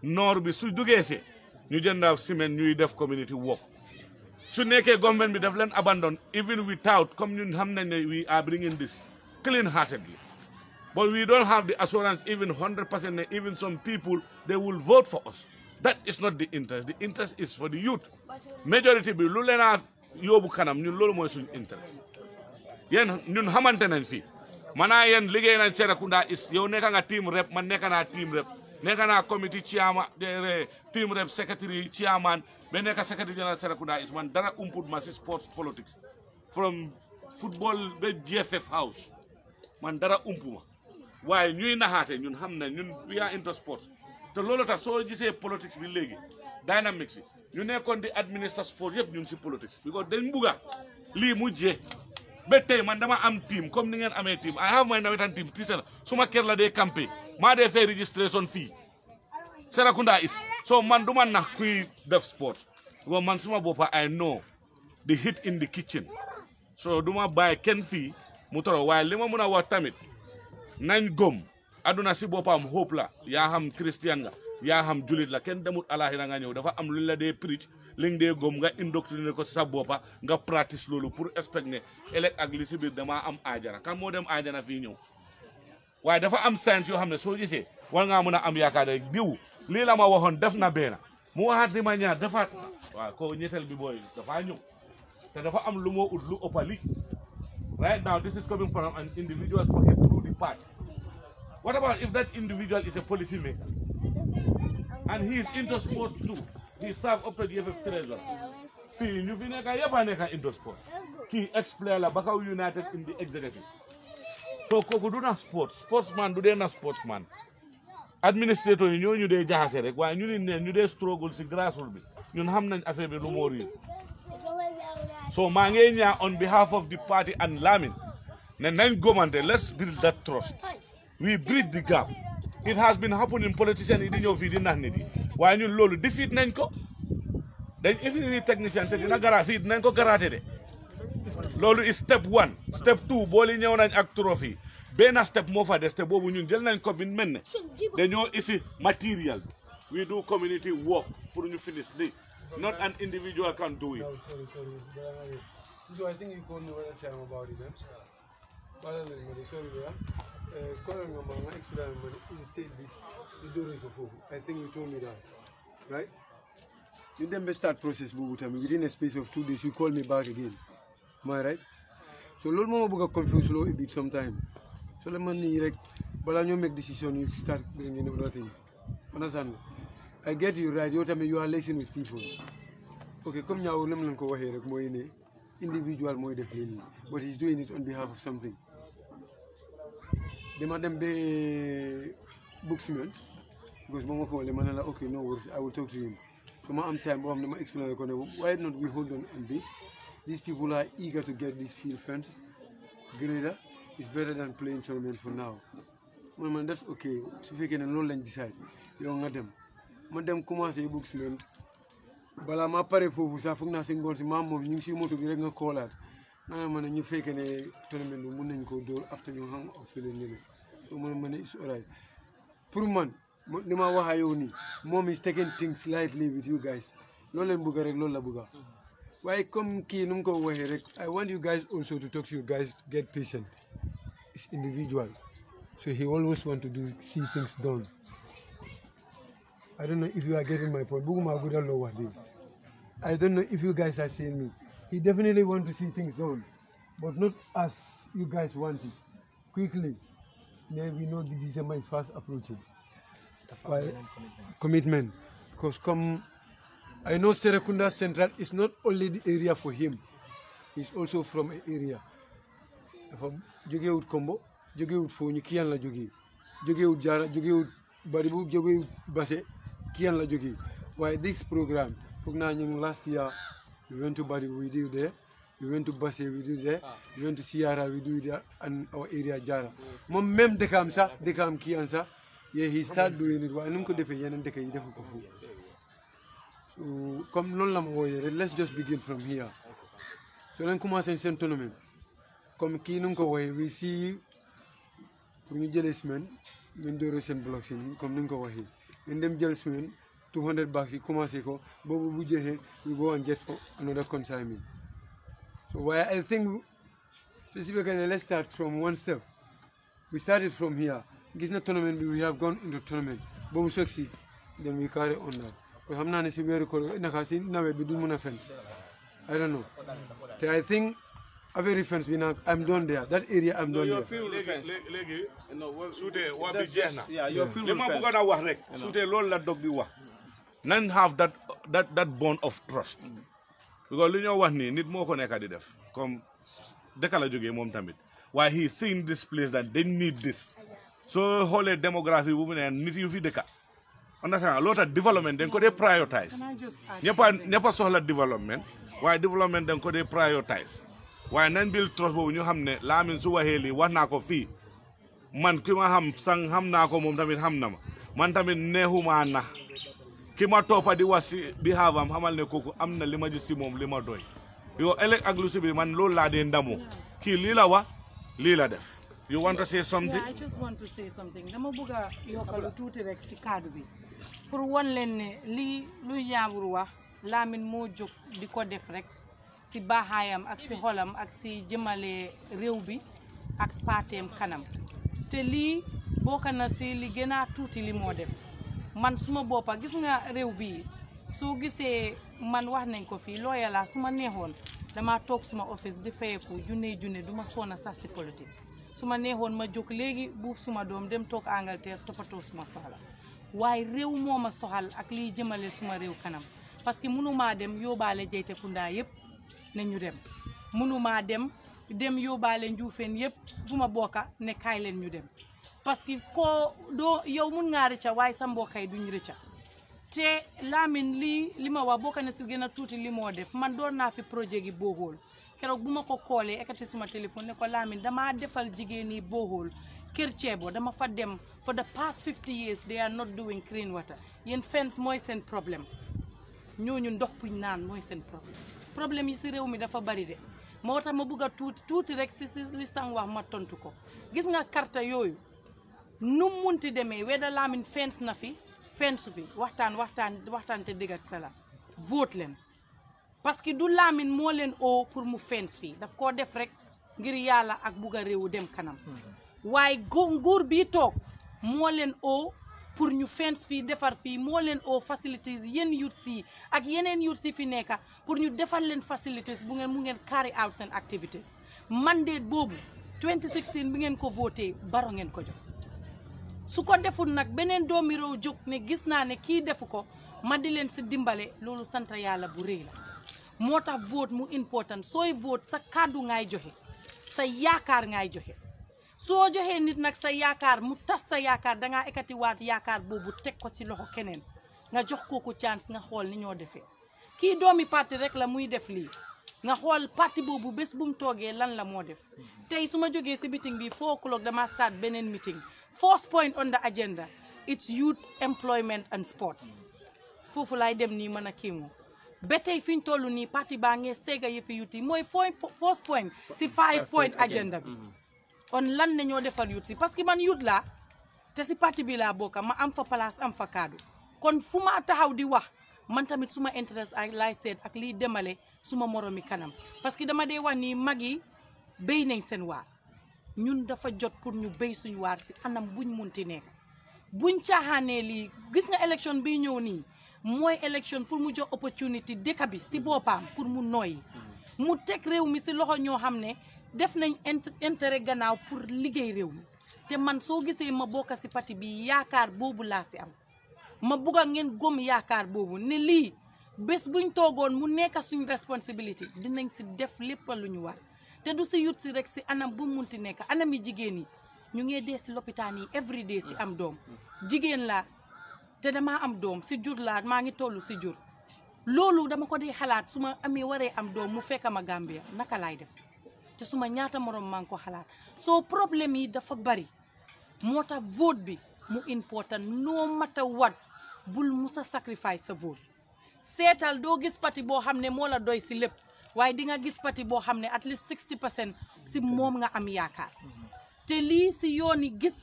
noor bi su duggee see ñu jënda ciment ñuy def community walk su nekkee government bi daf leen abandon even without comme ñun xam nañ ne we are bringing this clean-heartedly but we don't have the assurance even 100% that even some people they will vote for us that is not the interest is for the youth majority bi lu leen a yóbbu kanam ñun loolu mooy suñu interest yéen ñun xamante nañ fii maanaa yéen liggéey nañ Serekunda is yow nekka nga team rep man nekka naa team rep nekka naa committee chairman team rep secretary chairman ba nekka secretary general Serekunda is man dara umput ma si sports politics from football ba GFF house man dara umpuma waaye ñuy naxaate ñun xam ne ñun we are into sports te loolu tax soo gisee politics bi léegi dynamics yi ñu nekkoon di administre sport yëpp ñu ngi si politics because dañ bugga lii mu jee ba tey man dama am team comme ni ngeen amee team I have my nawetan team tiise la suma kër la dee campé maa dee fay registration fii Serekunda is so man du ma nax kuy def sport because man suma boppa I know the heat in the kitchen so du ma bàyyi kenn fii mu toro waaye li ma mun a wax tamit nañ gom aduna si boppam hope la yaa xam christian nga yaa xam julit la kenn demut alaxira nga ñëw dafa am luñ la dee preach li nga dee gom nga indoctriner ko si sa boppa nga practice loolu pour expect ne ëllëg ak li si biir damaa am aajana kan moo dem aajana fii ñëw waaye dafa am science yoo xam ne soo gisee war ngaa mën a am yaakaar rek diw lii la ma waxoon def na benn mu waxaat ni ma ñaar defaat waaw ko ñetteel bi booy dafa ñëw te dafa am lu moo ut lu ëppali right now this is coming from an individual pocket through the party. What about if that individual is a policy maker and he is into sports too? He serves up to the GFF treasurer. Fii ñu fi nekk yëpp a nekk into sports. Kii ex-player la Bakau United in the executive. so kooku du na sportsman du dee na sportsman administrateur yi ñoo ñu dee jaxase rek waaye ñu ne ñu dee struggle si grassroots bi ñun xam nañ affaire bi lu moo riir so maa ngi ñaan on behalf of the party and Lamin ne nañ gomante let's build that trust we bridge the gap it has been happening politicians yi di ñëw fii di nax nit yi waaye ñun loolu defeat nañ ko dañ infini technicien te dina fii dinañ ko garaate de loolu is step 1 step 2 booli ñëw nañ ak trophy benn step moo fa des te boobu ñun jël nañ ko bi mel ne dañoo isi matériel we do community work pour ñu finish lii not an individual can do it. No, sorry. So I think you called me one time about it, I think you told me that, right? You then start process within a space of 2 days. You call me back again. Am I right? So little more buga confuse a bit sometime. So let me like, but when you make decision, you start bringing other things. Understand? I get you right. You are listening with people. Okay, come now. Let me go here. Individual, but he's doing it on behalf of something. The madam be booksman because mama call him and okay, no worries. I will talk to him. So I'm time. I'm explain why not we hold on this. These people are eager to get this field fenced. Greater is better than playing tournament for now. Man, that's okay. So if you can no land decide, you on them. Madam commence a booksman. Bala ma pare fofu sa fuk na sen gol ci mam mom ñu ci moto bi rek nga kolat nana man ñu fekk ne tournament bi mën nañ ko door after ñu hang of fele ñene so man is alright pour man lima waxa yow ni mom is taking things lightly with you guys loolu leen bëgg rek loolu la bëgg waaye comme kii nu ko waxe rek I want you guys also to talk to you guys to get patient. It's individual, so he always want to see things done. I don't know if you are getting my point. I don't know if you guys are seeing me. He definitely wants to see things done, but not as you guys want it. Quickly, maybe know December is fast approaching. Commitment. Because I know Serekunda Central is not only the area for him. He's also from an area. From Joge ut Kombo, Joge ut Fonyi, Kian la Joge. Joge ut Jara, Joge ut Baribu, Joge ut Base. Kian la jogi. Why this program? Last year we went to Badi, we did there. We went to Basse, we did there. We went to Sierra, we do there, and our area Jara. Mom mem dekam sa, dekam kiansa. Yeah, he start doing it. Why nunko defe yanan deka yidefu kofu. So come non lam woye. Let's just begin from here. So then kuma sen tournament. Come ki nunko woye. We see. Pour ñu jëlé semaine, ñu ndoro sen blocks ni comme nunko woye. In them jail semaine, 200 bucks, you come and say, we go and get another consignment. So why I think, specifically, let's start from one step. We started from here. This is not tournament, we have gone into tournament. But we succeed, then we carry on that. We have not necessarily recorded fence. I don't know. I think a very fence, I'm done there. That area, I'm done there. Nan have that bond of trust. Because lu ñu wax ni nit moko nekk di def comme dëkk la jógee moom tamit why he seen this place that they need this so xoolee démographie bu mu ne nit yu fi dëkk understand loolu tax development dañ ko dee prioritize ñëpp soxla development waaye development dañ ko dee prioritize waaye nañ build trust boobu ñu xam ne Lamin su waxee lii wax naa ko fii man ki ma xam naa ko moom tamit xam na ma man tamit neexuma na ki ma toppa di wax si bi xaavam xamal ne kooku am na li ma gis si moom li ma doy yow ëllëg ak lu si bi man loolu laa dee ndamoo kii lii la wax lii la def. You want to say something? Yeah, I just want to say something. Dama bëgg a yokkal tuuti rek si kaddu bi pour won leen ne lii luy ñaawur wax Lamin moo jóg di ko def rek si baaxaayam ak si xolam ak si jëmale réew bi ak paateem kanam te lii bokk na si li gën a tuuti li moo def man suma boppa gis nga réew bi soo gisee man wax nañ ko fii looya la suma neexoon dama toog suma office di fayeku junne duma soona sax si politique suma neexoon ma jóg léegi buub suma doom dem toog Angleterre toppatoo suma soxla waaye réew moo ma soxal ak liy jëmale suma réew kanam parce que mënumaa dem yóbbaale Jeyte Kunda yëpp ne ñu dem mënumaa dem dem yóbbaale Njuufeen yëpp fu ma bokka ne kaay leen ñu dem parce que koo doo yow mun ngaa rëcca waaye sa mbokkay duñ rëcca te Lamin li ma wax bokk na si gën a tuuti li moo def man doon naa fi projet gi boohool keroog bu ma ko koolee ekkati suma téléphone ne ko Lamin damaa defal jigéen yi boohool kër ceebo dama fa dem for the past 50 years they are not doing clean water yéen fence mooy seen problème ñooñu ndox puñ naan mooy seen problème yi si réew mi dafa bari de moo tax ma bëgg a tuuti rek si li sang wax ma tontu ko gis nga carte yooyu nu munti demee weda Lamin fence na fi fence fi waxtaan te dëggat sala vote leen parce que du Lamin moo leen oo pour mu fence fii daf koo def rek ngir yàlla ak bugg a réewu dem kanam waaye nguur bii toog moo leen oo pour ñu fence fii defar fii moo leen oo facilities yéen youth si ak yeneen youth si fi nekka pour ñu defar leen facilities bu ngeen mu ngeen carry out seen activities mandate boobu 2016 bi ngeen ko voté Barrow ngeen ko jox su ko deful nag beneen doomi réew jóg ne gis naa ne kii defu ko ma di leen si dimbale loolu sant yàlla bu rëy la moo tax vote mu important sooy vote sa kàddu ngay joxe sa yaakaar ngay joxe soo joxee nit nag sa yaakaar mu tas sa yaakaar dangaa ekati waat yaakaar boobu teg ko ci loxo keneen nga jox kooku chance nga xool ni ñoo defee kii doomi parti rek la muy def lii nga xool parti boobu bés bu mu toogee lan la moo def tey su ma jógee si meeting bi 4 o'clock dama start beneen meeting first point on the agenda it's youth employment and sports foofu laay dem nii mën a kiimoo ba tey fi ñu toll nii parti baa ngee seega yëfi youth yi mooy first point si 5 point agenda bi on lan ne ñoo defar youth si parce que man youth laa te si parti bi laa bokka ma am fa place am fa kaddu kon fu ma taxaw di wax man tamit suma interest ak laay seet ak liy demale suma moromi kanam parce que dama dee wax nii mag yi béy nañ seen waar ñun dafa jot pour ñu béy suñu waar si anam buñ munti nekk buñ caaxaanee lii gis nga élection bi ñëw nii mooy élection pour mu jox opportunité dëkk bi si boppam pour mu noyyi mu teg réew mi si loxo ñoo xam ne def nañ intérêt gannaaw pour liggéey réew mi te man soo gisee ma bokk si parti bi yaakaar boobu laa si am ma bugg a ngeen gom yaakaar boobu ne lii bés buñ toogoon mu nekk suñ responsabilité dinañ si def lépp lu ñu war te du si yut si rek si anam bu munti nekk anam yi jigéen yi ñu ngee dee si lopitaan yi every day si am doom jigéen laa te damaa am doom si jur laa maa ngi toll si jur loolu dama ko di xalaat su ma amee waree am doom mu fekk ma Gambia naka laay def te suma ñaata morom maa ngi ko xalaat soo problème yi dafa bari moo tax vote bi mu important no matter what bul musa sacrifice sa vote seetal doo gis parti boo xam ne moo la doy si lépp waaye di nga gis parti boo xam ne at least 60% si moom nga am yaakaar te lii si yoon yi gis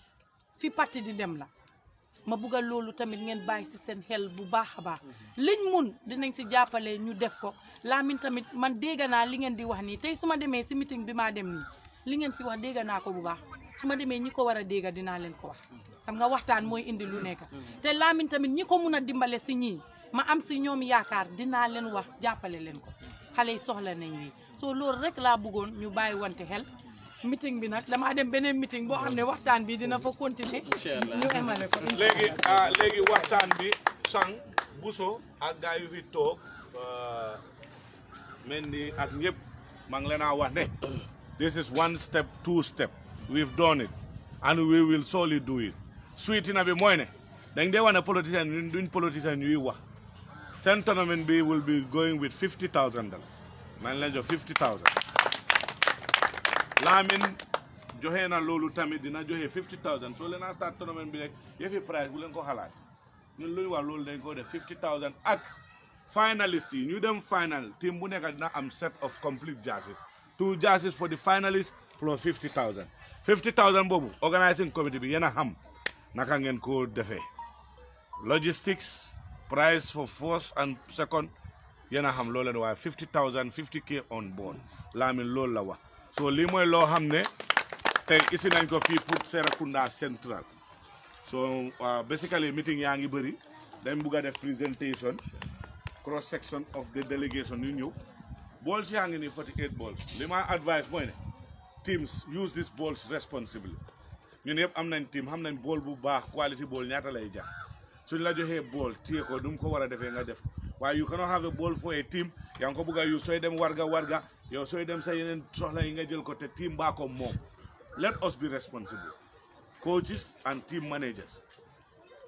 fi parti di dem la ma bugga loolu tamit ngeen bàyyi si seen xel bu baax a baax liñ mun dinañ si jàppale ñu def ko Lamin tamit man dégg naa li ngeen di wax nii tey su ma demee si meeting bi maa dem nii li ngeen fi wax dégg naa ko bu baax su ma demee ñi ko war a dégg dinaa leen ko wax xam nga waxtaan mooy indi lu nekk te Lamin tamit ñi ko mun a dimbale si ñii ma am si ñoom yaakaar dinaa leen wax jàppale leen ko xale yi soxla nañ lii soo loolu rek laa bëggoon ñu bàyyi wante xel meeting bi nag damaa dem beneen meeting boo xam ne waxtaan bi dina fa continuer ñu emale ko léegi waxtaan bi sang Buso ak gaa yu fi toog mel ni ak ñëpp maa ngi leen a wax ne this is 1 step 2 step we've done it and we will surely do it suite na bi mooy ne dañ dee wax ne politicien duñ politicien yuy wax seen tournament bi will be going with $50,000 maa ngi leen jox 50,000 Lamin joxe na loolu tamit dina joxe 50,000 soo leen a start tournament bi rek yëfi price bu leen ko xalaat ñun lu ñu wax loolu dañ ko def 50,000 ak finalists yi ñu dem final team bu nekk dina am set of complete jerseys 2 jerseys for the finalists plus 50,000 50,000 boobu organising committee bi yéen a xam naka ngeen ko defee logistics price for first and second yéen a xam loolu leen waaye 50,000 50K on board Lamin loolu la wax so lii mooy loo xam ne tey isi nañ ko fii pour Serekunda Central so basically meeting yaa ngi bëri dañ bugg a def presentation cross section of the delegation yu ñëw balls yaa ngi ni 48 balls li ma advice mooy ne teams use these balls responsibly ñun yëpp am nañ team xam nañ ball bu baax quality ball ñaata lay jar suñ la joxee ball téye ko nu mu ko war a defee nga def waaye you cannot have a ball for a team yaa ngi ko bugg a use sooy dem warga yow sooy dem sa yeneen soxla yi nga jël ko te team baa ko moom let us be responsible coaches and team managers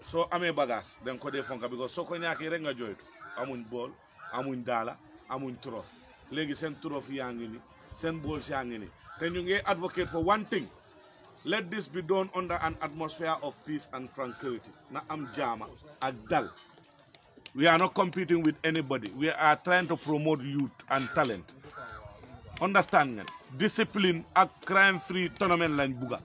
soo amee bagage danga ko dee fonka because soo ko ñaakee rek nga jooytu amuñ bool amuñ daala amuñ trophy léegi seen trophy yaa ngi ni seen balls yaa ngi ni te ñu ngi advocate for one thing let this be done under an atmosphere of peace and tranquility na am jaama ak dal. We are not competing with anybody. We are trying to promote youth and talent. Understand nga discipline ak crime free tournament lañ buga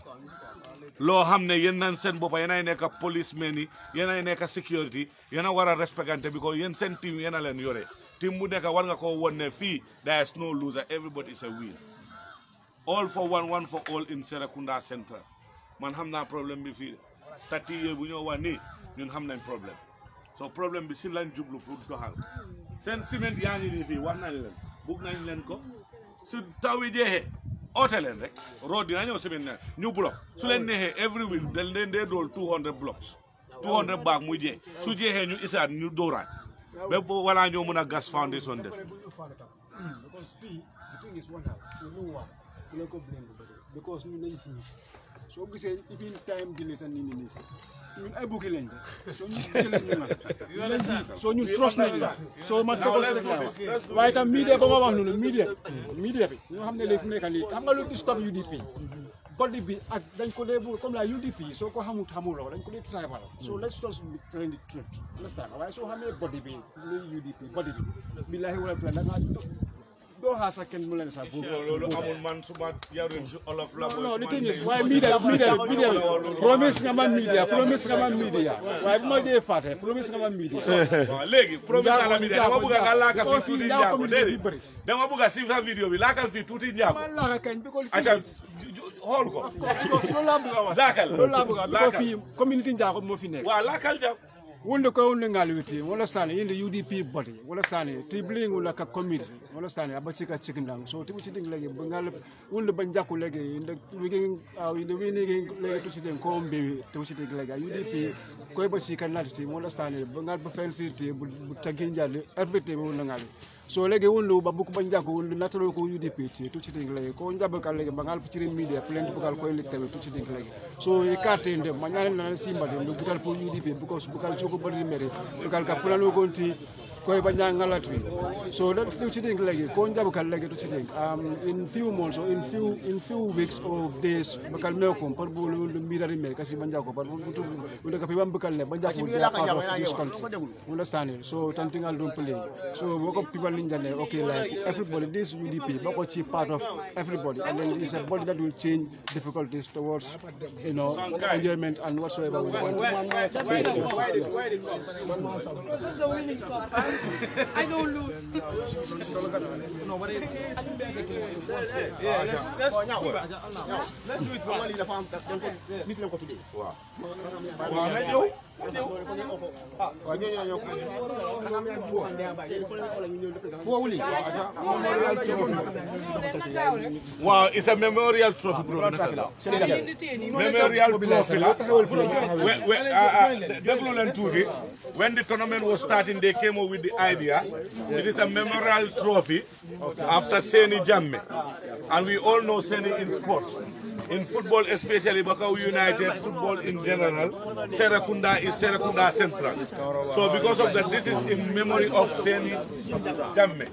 loo xam ne yéen nañ seen boppa yéen ay nekk policemen yi yéen ay nekk security yéen a war a respectante because yéen seen team yéen a leen yore team bu nekk war nga ko won ne fii there is no loser, everybody is a winner. All for one, one for all in Serekunda Central. Man xam naa problème bi fii 30 years bu ñoo wax nii ñun xam nañ problème so problème bi si lañ jublu pour doxal seen ciment yaa ngi nii fii wax nañ leen bugg nañ leen ko su taw bi jeexee oote leen rek road dina ñëw ciment na ñu block su leen neexee every week dañ leen dee dool 200 blocks 200 baag muy jeex su jeexee ñu isaat ñu dóoraat ba wala ñoo mën a gas foundation def because ñu nañ xiif soo gisee even time delay sa nit ñi ñun ay bukki lañ de soo ñu jëlee ñu nag ñu lañ xiif soo ñun trust nañ la soo man seconde rek laa wax waaye tam media ba ma wax noonu media bi ñoo xam ne léegi fu nekk nii xam nga lu di stop UDP body bi ak dañ ko dee comme la UDP soo ko xamuloo dañ ko dee tribal so let's just tell the truth understand waaye soo xamee body bi lu UDP body bi billahi wala plan da nga doo xaar sax kenn mu leen sax boobu loolu amul man suma yaruñ si olof la non the thing is waaye media promise nga man media waaye bu ma dee fàtte promise nga man media waaw léegi promise la media dama bëgg nga laaka fi tuuti njaago déedéet dama bëgg si sa vidéo bi laakal fi tuuti njaago man laaka kañ bi ko aca xool ko loolu laa bëgg a wax loolu laa bëgg a wax fii community njaago moo fi nekk waaw laakal njaago wonde ko wonde ngalwiti wala sane yinde UDP body wala sane tibling wala ka community wala sane abachika chikindang so tibu chiding legi bangal wonde banjaku legi inde wigi inde wini legi to chiding ko mbe to chiding legi UDP ko bachika nalti wala sane bangal ba fancy te bu tagin jalle everything wonde ngal so legi wonde babu ko banjaku wonde natalo ko UDP te to chiding legi ko njabaka legi bangal piciri media plenty bukal ko lik tabe to chiding legi so e carte inde manyane na simba de butal pour UDP because bukal ko bari mere bukal ka plano gonti koy banja ngalatwi so that to chiding legi ko njabaka legi to chiding in few months or in few weeks or days bakal ne ko par bolu mirari me kasi banja ko par butu wala ka pibam bakal ne banja ko dia part of this country understand so tantingal don't play so boko people linjane okay like everybody this UDP boko chi part of everybody and then it's a body that will change difficulties towards enjoyment and whatsoever we want. I don't lose. No, but let's do it. Meet them today. Wow, it's a memorial trophy. Memorial trophy. When the tournament was starting, they came up with the idea. It is a memorial trophy after Seni Jamme. And we all know Seni in sports. In football, especially Bakau United, football in general, Serekunda is Serekunda Central. So because of that, this is in memory of Seni Jamme.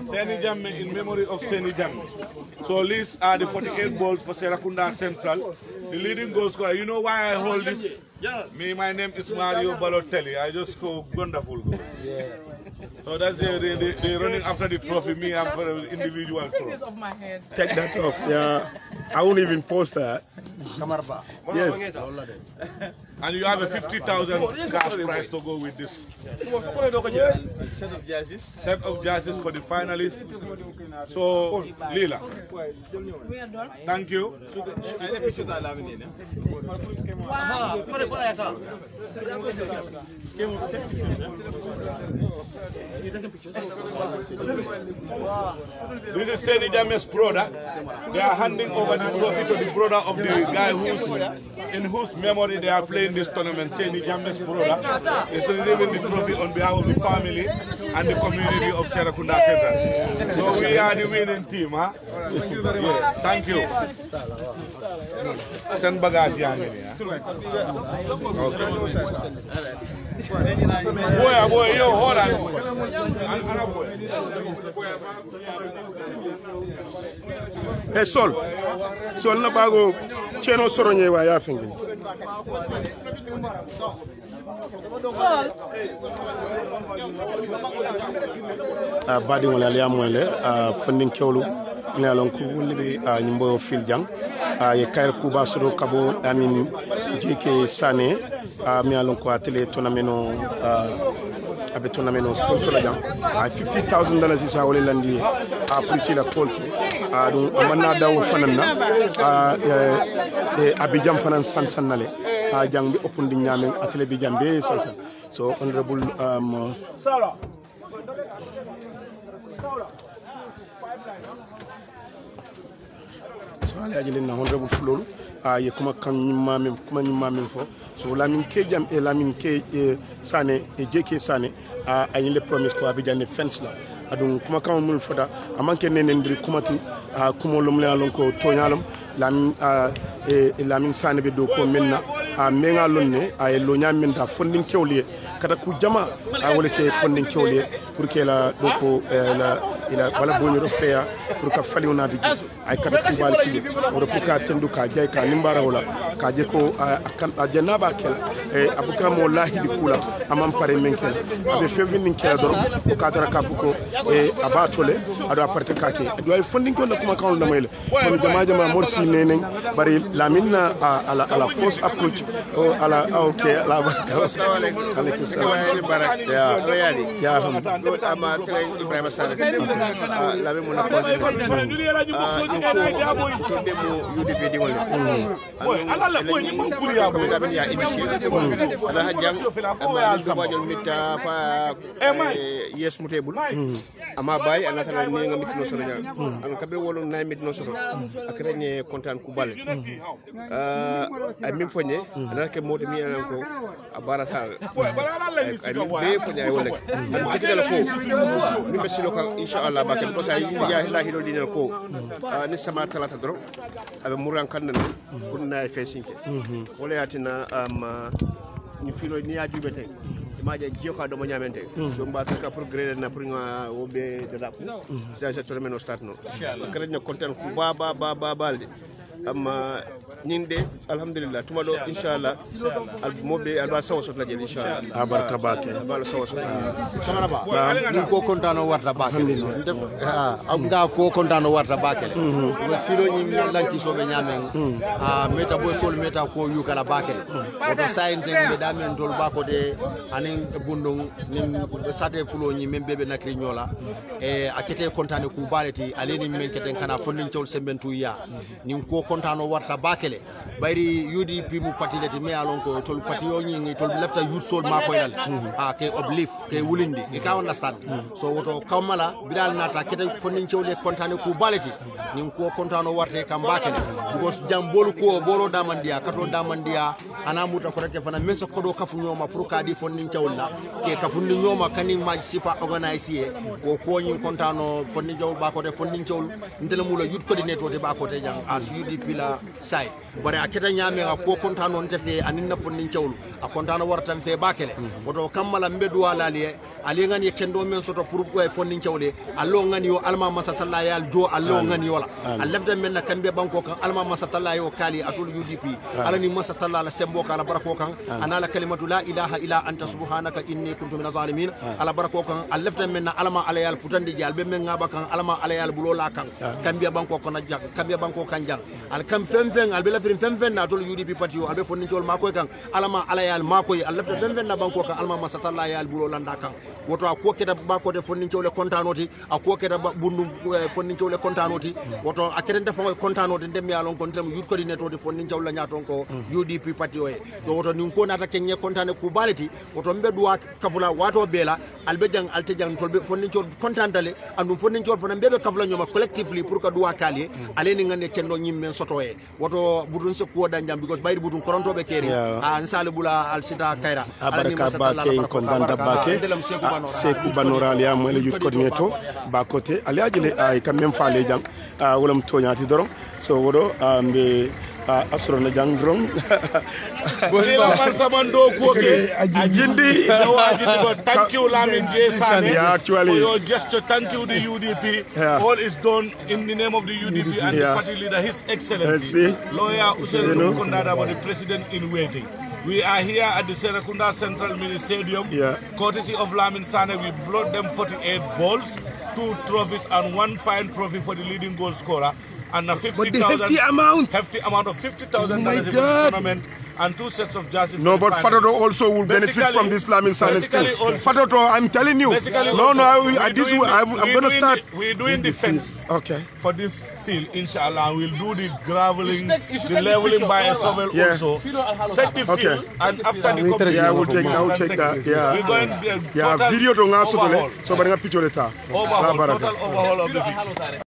Seni Jamme in memory of Seni Jamme. So these are the 48 balls for Serekunda Central. The leading goal scorer. You know why I hold this? My name is Mario Balotelli. I just score wonderful goal. Yeah. So that's they're running after the trophy. Me, I'm for an individual trophy. Take this off my head. Take that off. Yeah, I won't even post that. Yes. And you have a 50,000 cash prize to go with this. Set of jerseys. Set of jerseys for the finalists. So, Lila. We are done. Thank you. This is Seni Jame's brother. They are handing over the trophy to the brother of the guy in whose memory they are playing receiving this tournament, Seni Jamdes Burola, is receiving this trophy on behalf of the family and the community of Serakunda Center. So we are the winning team, huh? Thank you. Send bagage young in here. Boy, yo, hold on. Hey, Sol na bago cheno soronye wa ya fingi. Badi wala liya mwele funding kewlu ina lon ku wolbe nyimbo filjang ye kayr kuba soro kabo amin jeke sane mi alon ko atele tonameno abe tonameno sponsor la jang $50,000 isa wala landi pour la kolki donc manna daw fananna abidjan fanan sansanale jang bi opundi nyame atele bi jambe sansan so honorable so ala ajilin na honorable fulolu ye kuma kan nyimamem fo so Lamin K jam e Lamin K Sane e JK Sane ayin le promise ko abidjan fence la adun kuma kan mun foda amanke nenendri kuma ti kuma lum le alon ko tonyalum Lamin Sane be do ko menna menga lonne ay lo nyamin da fondin kewliye kada ku jama wala ke fondin kewliye pour que la do ko ila wala boniro feya pour ka fali ona digi ay kada ku wal ki pour ka tendu ka jay ka nimbara wala ka je ko kan janaba kel abuka mo lahi di kula amam pare menkel abe fevin nin kela doro ko kadara ka fuko abatole ado aparte ka ke do ay fondin ko kuma kan la mayle mon jama morsi nenen bari Lamine ala force approach o ala okay la alaikum salam ya ama train Ibrahima Sall la be mo na cause ko demo UDP di wala ala la ko ni mo kuli ya ko da ben ya initier ala hajjang ama do bajol mita fa yes mutebul ama bay anata la ni ngamit no soro nya an kabe wolo na mit no soro akrenye kontan ku balle ay min fonye anaka modi mi an ko abaratal ay be fonye ay wala an tikala ko min be silo ka inshallah ba ko say ya ilahi do dinal ko ni sama talata dro abe muran kanna kunna ay fesinke wala yatina ni filo ni ajube tay maje jioka do mo nyamente so mbata ka pour grade na pour nga wobe de la ça c'est tout le start no kala ñu content ku ba balde amma ninde alhamdulillah tuma do inshallah al mobe al ba sawo sot la jël inshallah barka baake bal sawo sot sama ba ni ko kontano warta baake am nga ko kontano warta baake filo ñi lanci sobe ñamen meta boy sol meta ko yu kala baake oto sayente be damen tol bako de anin bundong nin sate fulo ñi men bebe nakri ñola akete kontane ku baleti aleni men keten kana fondin tol sembentu ya nin ko kontano warta bakele bayri UDP mu patileti me alon ko tol patiyo ñi tol lefta youth sol ma ko dal ke oblief ke wulindi e ka understand so woto kamala bidal nata kete fondin tol kontane ku baleti nin ko kontano warte kam bakele because jam bolu ko bolo damandia kato damandia ana muta ko rek fana men so ko do kafu ñoma pour ka di fondin tol la ke kafu ni ñoma kanin ma sifa organiser ko ko ñi kontano fondin tol ba ko de fondin tol ndele mu la youth coordinator te ba ko te jang as UDP la side bare aketa nyame ga ko kontano ntefe aninna fondin tol a kontano warta fe bakele woto kamala mbedu wala ali ngani kendo men soto pour ko fondin tolé allo ngani yo alma masatalla yal jo allo ngani yola alafta men na kambe banko kan alma masatalla yo kali atul UDP alani masatalla la sembo kala barako kan anala kalimatu la ilaha illa anta subhanaka inni kuntu minaz zalimin ala barako kan alafta men na alma alayal futandi jal be men ngaba kan alma alayal bulola kan kambe banko kan kambe banko kan jang al kam femfen al bela femfen na tol UDP patio al be fonni tol makoy kan alma alayal makoy alafta femfen na banko kan alma masatalla yal bulola ndaka woto ko keta bako de fonni tol kontanoti ko keta bundu fonni tol kontanoti woto akere ndefa kontanoti ndem yalon kon tem youth coordinator de fonni tol la nyaton ko UDP patio e so woto nin ko nata kenye kontane ku baleti woto mbedu wa kafula wato bela albe jang alte jang tol be fonni tol kontantale andum fonni tol fona bebe kafula nyoma collectively pour ka duwa kali aleni ngane kendo nyimmen sotoye woto budun se ko danjam because bayri budun koronto be keri nsale bula al sita kaira abaraka ba ke kondanda ba ke Sekou Banora ya mo le youth coordinator ba côté ali ajile ay quand même fale jang wolam toñati doron so wodo be asrona jang drum Bolila man samando koke ajindi thank you Lamin J Sane for your gesture. Thank you the UDP. All is done in the name of the UDP and the party leader, His Excellency Lawyer Ousainou Kondadaba, the president in waiting. We are here at the Serekunda Central Mini Stadium, courtesy of Lamin Sane. We brought them 48 balls, 2 trophies and 1 fine trophy for the leading goal scorer. And a 50,000 hefty amount of $50,000 tournament and 2 sets of jerseys. No, but Fatoto also will benefit from this Lamin Sane scheme. Fatoto, I'm telling you. No, I'm going to start. We're doing the fence for this field, inshallah. We'll do the graveling, the leveling by a shovel also. Take the field and after the competition. I will take that. We're going video to overhaul. Total overhaul of the field.